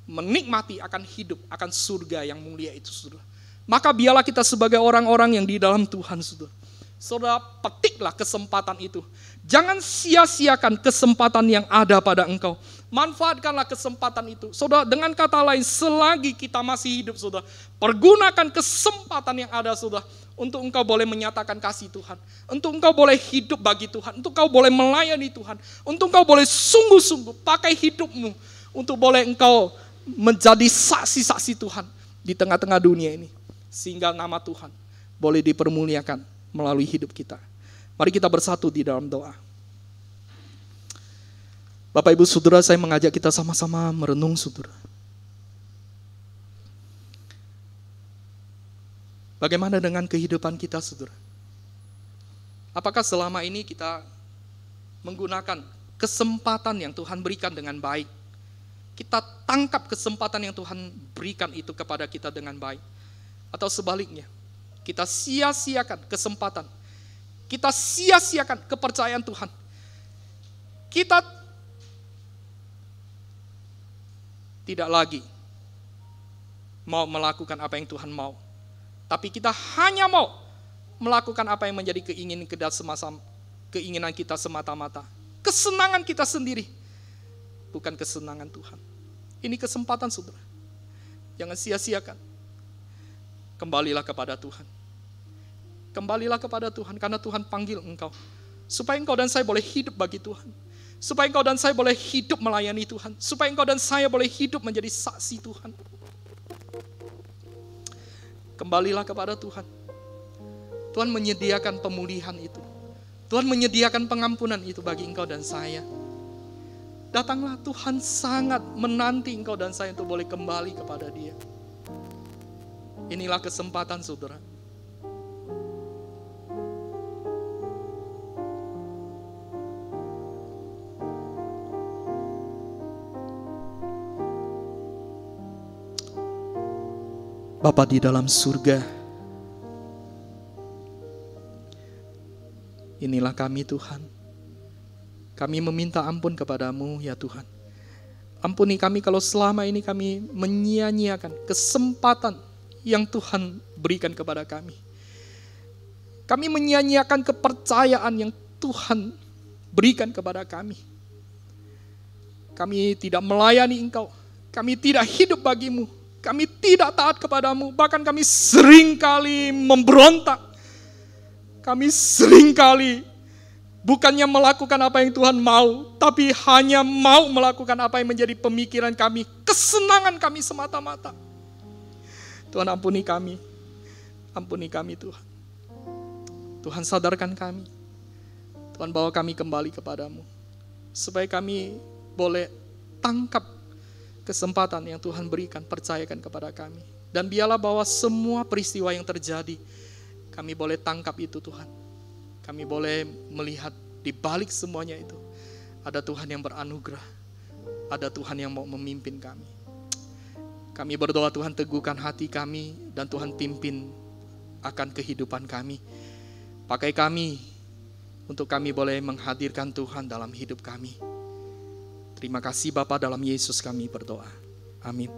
menikmati akan hidup, akan surga yang mulia itu, saudara. Maka biarlah kita sebagai orang-orang yang di dalam Tuhan, saudara. Saudara, petiklah kesempatan itu. Jangan sia-siakan kesempatan yang ada pada engkau. Manfaatkanlah kesempatan itu. Saudara, dengan kata lain, selagi kita masih hidup, saudara, pergunakan kesempatan yang ada, saudara, untuk engkau boleh menyatakan kasih Tuhan. Untuk engkau boleh hidup bagi Tuhan. Untuk engkau boleh melayani Tuhan. Untuk engkau boleh sungguh-sungguh pakai hidupmu. Untuk boleh engkau menjadi saksi-saksi Tuhan di tengah-tengah dunia ini. Sehingga nama Tuhan boleh dipermuliakan melalui hidup kita. Mari kita bersatu di dalam doa. Bapak Ibu Saudara, saya mengajak kita sama-sama merenung, saudara. Bagaimana dengan kehidupan kita, saudara? Apakah selama ini kita menggunakan kesempatan yang Tuhan berikan dengan baik? Kita tangkap kesempatan yang Tuhan berikan itu kepada kita dengan baik? Atau sebaliknya, kita sia-siakan kesempatan. Kita sia-siakan kepercayaan Tuhan. Kita tidak lagi mau melakukan apa yang Tuhan mau. Tapi kita hanya mau melakukan apa yang menjadi keinginan kita semata-mata. Kesenangan kita sendiri. Bukan kesenangan Tuhan. Ini kesempatan, saudara. Jangan sia-siakan. Kembalilah kepada Tuhan. Kembalilah kepada Tuhan, karena Tuhan panggil engkau. Supaya engkau dan saya boleh hidup bagi Tuhan. Supaya engkau dan saya boleh hidup melayani Tuhan. Supaya engkau dan saya boleh hidup menjadi saksi Tuhan. Kembalilah kepada Tuhan. Tuhan menyediakan pemulihan itu. Tuhan menyediakan pengampunan itu bagi engkau dan saya. Datanglah, Tuhan sangat menanti engkau dan saya untuk boleh kembali kepada Dia. Inilah kesempatan, saudara. Bapa di dalam surga, inilah kami, Tuhan. Kami meminta ampun kepadamu, ya Tuhan. Ampuni kami kalau selama ini kami menyia-nyiakan kesempatan yang Tuhan berikan kepada kami. Kami menyia-nyiakan kepercayaan yang Tuhan berikan kepada kami. Kami tidak melayani Engkau. Kami tidak hidup bagimu. Kami tidak taat kepadamu, bahkan kami seringkali memberontak. Kami seringkali bukannya melakukan apa yang Tuhan mau, tapi hanya mau melakukan apa yang menjadi pemikiran kami, kesenangan kami semata-mata. Tuhan, ampuni kami Tuhan. Tuhan, sadarkan kami. Tuhan, bawa kami kembali kepadamu, supaya kami boleh tangkap kesempatan yang Tuhan berikan, percayakan kepada kami. Dan biarlah bahwa semua peristiwa yang terjadi, kami boleh tangkap itu, Tuhan. Kami boleh melihat di balik semuanya itu, ada Tuhan yang beranugerah, ada Tuhan yang mau memimpin kami. Kami berdoa, Tuhan, teguhkan hati kami, dan Tuhan pimpin akan kehidupan kami. Pakai kami, untuk kami boleh menghadirkan Tuhan dalam hidup kami. Terima kasih Bapa, dalam Yesus kami berdoa. Amin.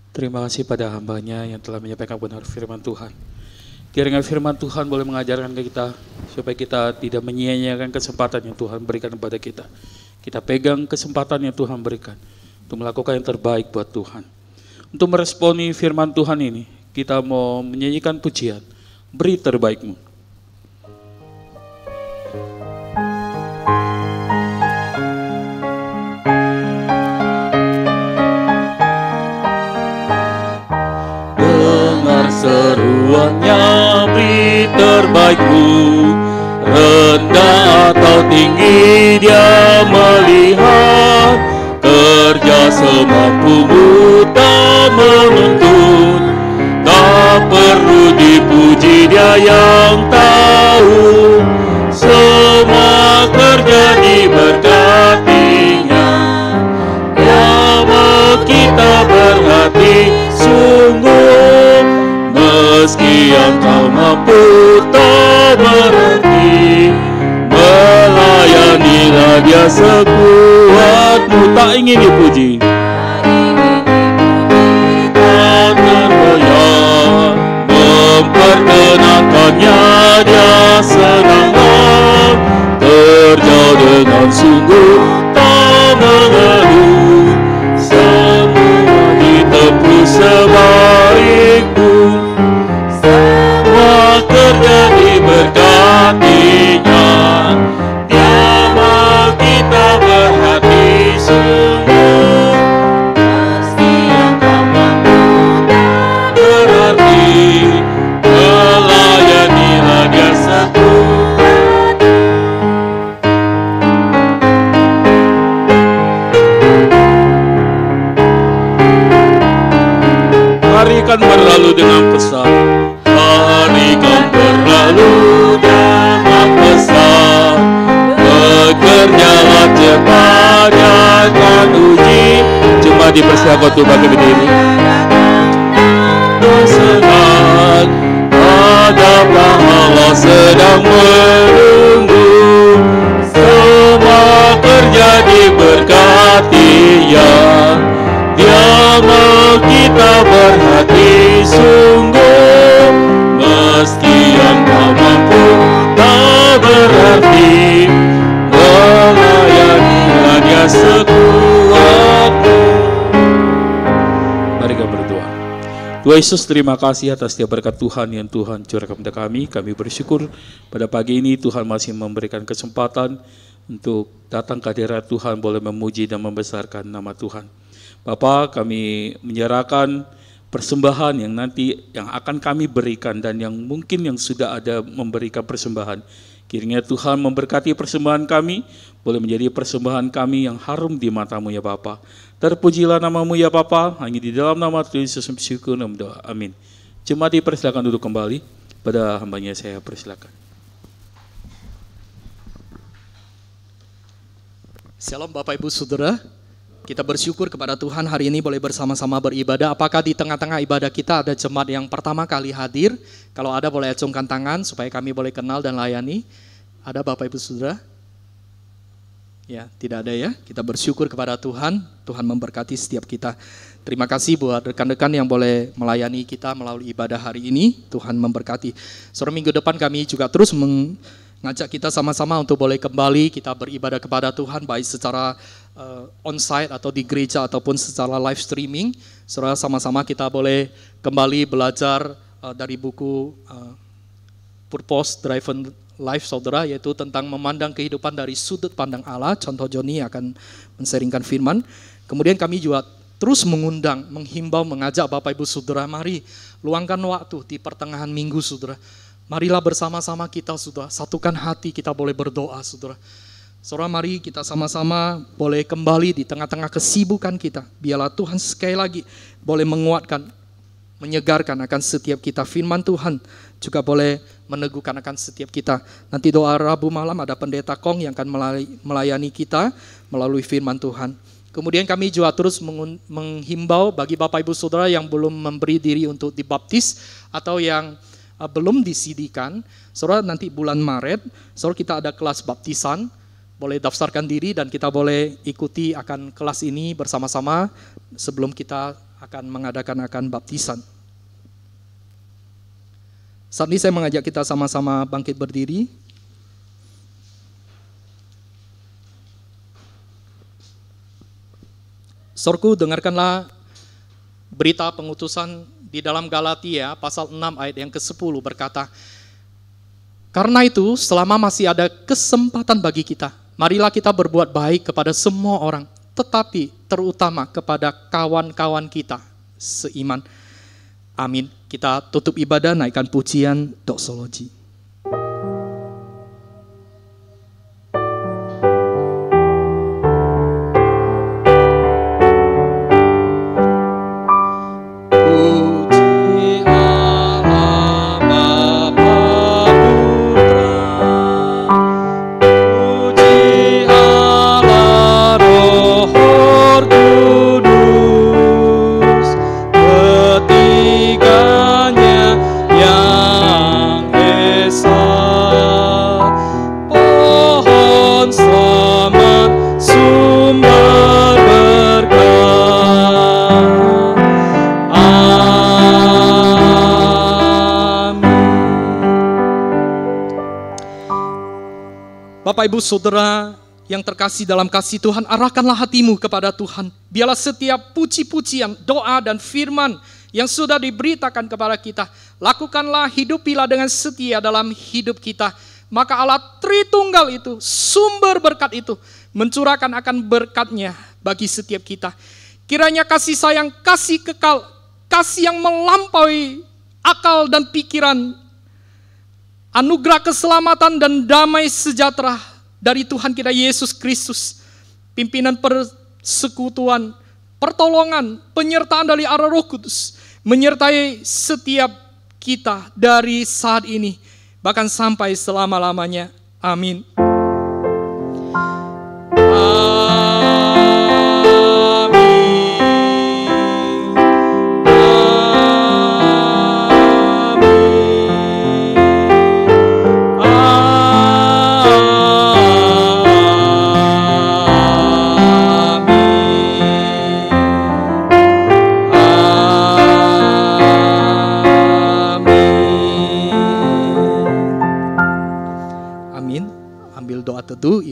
Terima kasih pada hamba-Nya yang telah menyampaikan benar firman Tuhan. Kiranya firman Tuhan boleh mengajarkan ke kita, supaya kita tidak menyia-nyiakan kesempatan yang Tuhan berikan kepada kita. Kita pegang kesempatan yang Tuhan berikan untuk melakukan yang terbaik buat Tuhan. Untuk meresponi firman Tuhan ini, kita mau menyanyikan pujian, Beri Terbaikmu. Dengar seruannya, beri terbaikmu. Rendah atau tinggi Dia melihat, kerja semampumu tak menuntut. Tak perlu dipuji, Dia yang tahu yang kau mampu tak berhenti. Melayanilah dia sekuatmu. Tak ingin dipuji, tak tergoyah. Memperkenankannya dia senanglah. Kerja dengan sungguh tak mengeluh. Semua ditempuh sebaikku. Semua kerja diberkatinya. Dia mau kita berhati sungguh. Pasti yang kau mampu tak berarti. Melayanilah dia sekuat. Hari kan berlalu dengan pesat. Hari kan berlalu dengan pesat. Bekerjalah cepat, jangan uji. Cuma dipersiapkan untuk bagi berdiri. Senang, ada pahala sedang menunggu. Semua kerja diberkati ya. Dia mau kita berhati sungguh. Meski yang kau mampu tak berarti. Melayanilah dia sekuatmu. Mari kita berdoa. Tuhan Yesus, terima kasih atas setiap berkat Tuhan yang Tuhan curahkan kepada kami. Kami bersyukur pada pagi ini Tuhan masih memberikan kesempatan untuk datang ke hadirat Tuhan, boleh memuji dan membesarkan nama Tuhan. Bapa, kami menyerahkan persembahan yang nanti yang akan kami berikan dan yang mungkin yang sudah ada memberikan persembahan. Kiranya Tuhan memberkati persembahan kami, boleh menjadi persembahan kami yang harum di mata-Mu ya Bapa. Terpujilah nama-Mu ya Bapa, hanya di dalam nama Tuhan Yesus bersyukur dan berdoa. Amin. Jemaat dipersilakan duduk kembali. Pada hambanya saya persilakan. Shalom Bapak Ibu Saudara. Kita bersyukur kepada Tuhan hari ini boleh bersama-sama beribadah. Apakah di tengah-tengah ibadah kita ada jemaat yang pertama kali hadir? Kalau ada boleh acungkan tangan supaya kami boleh kenal dan layani. Ada Bapak Ibu Saudara? Ya, tidak ada ya. Kita bersyukur kepada Tuhan. Tuhan memberkati setiap kita. Terima kasih buat rekan-rekan yang boleh melayani kita melalui ibadah hari ini. Tuhan memberkati. Sore minggu depan kami juga terus mengajak kita sama-sama untuk boleh kembali kita beribadah kepada Tuhan baik secara on-site atau di gereja ataupun secara live streaming. Saudara, sama-sama kita boleh kembali belajar dari buku Purpose Driven Life saudara, yaitu tentang memandang kehidupan dari sudut pandang Allah. Contoh Joni akan men-sharingkan firman. Kemudian kami juga terus mengundang, menghimbau, mengajak Bapak Ibu Saudara, mari luangkan waktu di pertengahan minggu saudara. Marilah bersama-sama kita saudara, satukan hati, kita boleh berdoa saudara. Saudara, mari kita sama-sama boleh kembali di tengah-tengah kesibukan kita. Biarlah Tuhan sekali lagi boleh menguatkan, menyegarkan akan setiap kita. Firman Tuhan juga boleh meneguhkan akan setiap kita. Nanti doa Rabu malam ada pendeta Kong yang akan melayani kita melalui firman Tuhan. Kemudian kami juga terus menghimbau bagi Bapak Ibu Saudara yang belum memberi diri untuk dibaptis atau yang belum disidikan. Saudara, nanti bulan Maret, saudara, kita ada kelas baptisan. Boleh daftarkan diri dan kita boleh ikuti akan kelas ini bersama-sama sebelum kita akan mengadakan baptisan. Saat ini saya mengajak kita sama-sama bangkit berdiri. Saudaraku, dengarkanlah berita pengutusan di dalam Galatia pasal 6 ayat yang ke-10 berkata, karena itu selama masih ada kesempatan bagi kita, marilah kita berbuat baik kepada semua orang, tetapi terutama kepada kawan-kawan kita seiman. Amin. Kita tutup ibadah, naikkan pujian doksologi. Ketiganya yang Bapak Ibu Saudara yang terkasih dalam kasih Tuhan, arahkanlah hatimu kepada Tuhan. Biarlah setiap puji-pujian, doa dan firman yang sudah diberitakan kepada kita, lakukanlah, hidupilah dengan setia dalam hidup kita. Maka Allah Tritunggal itu, sumber berkat itu, mencurahkan akan berkat-Nya bagi setiap kita. Kiranya kasih sayang, kasih kekal, kasih yang melampaui akal dan pikiran, anugerah keselamatan dan damai sejahtera dari Tuhan kita Yesus Kristus, pimpinan persekutuan, pertolongan, penyertaan dari arah Roh Kudus, menyertai setiap kita dari saat ini, bahkan sampai selama-lamanya. Amin.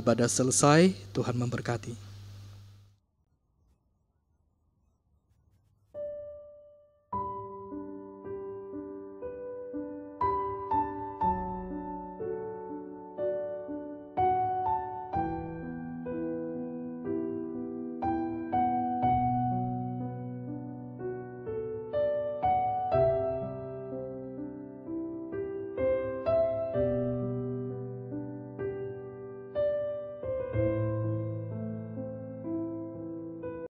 Ibadah selesai, Tuhan memberkati.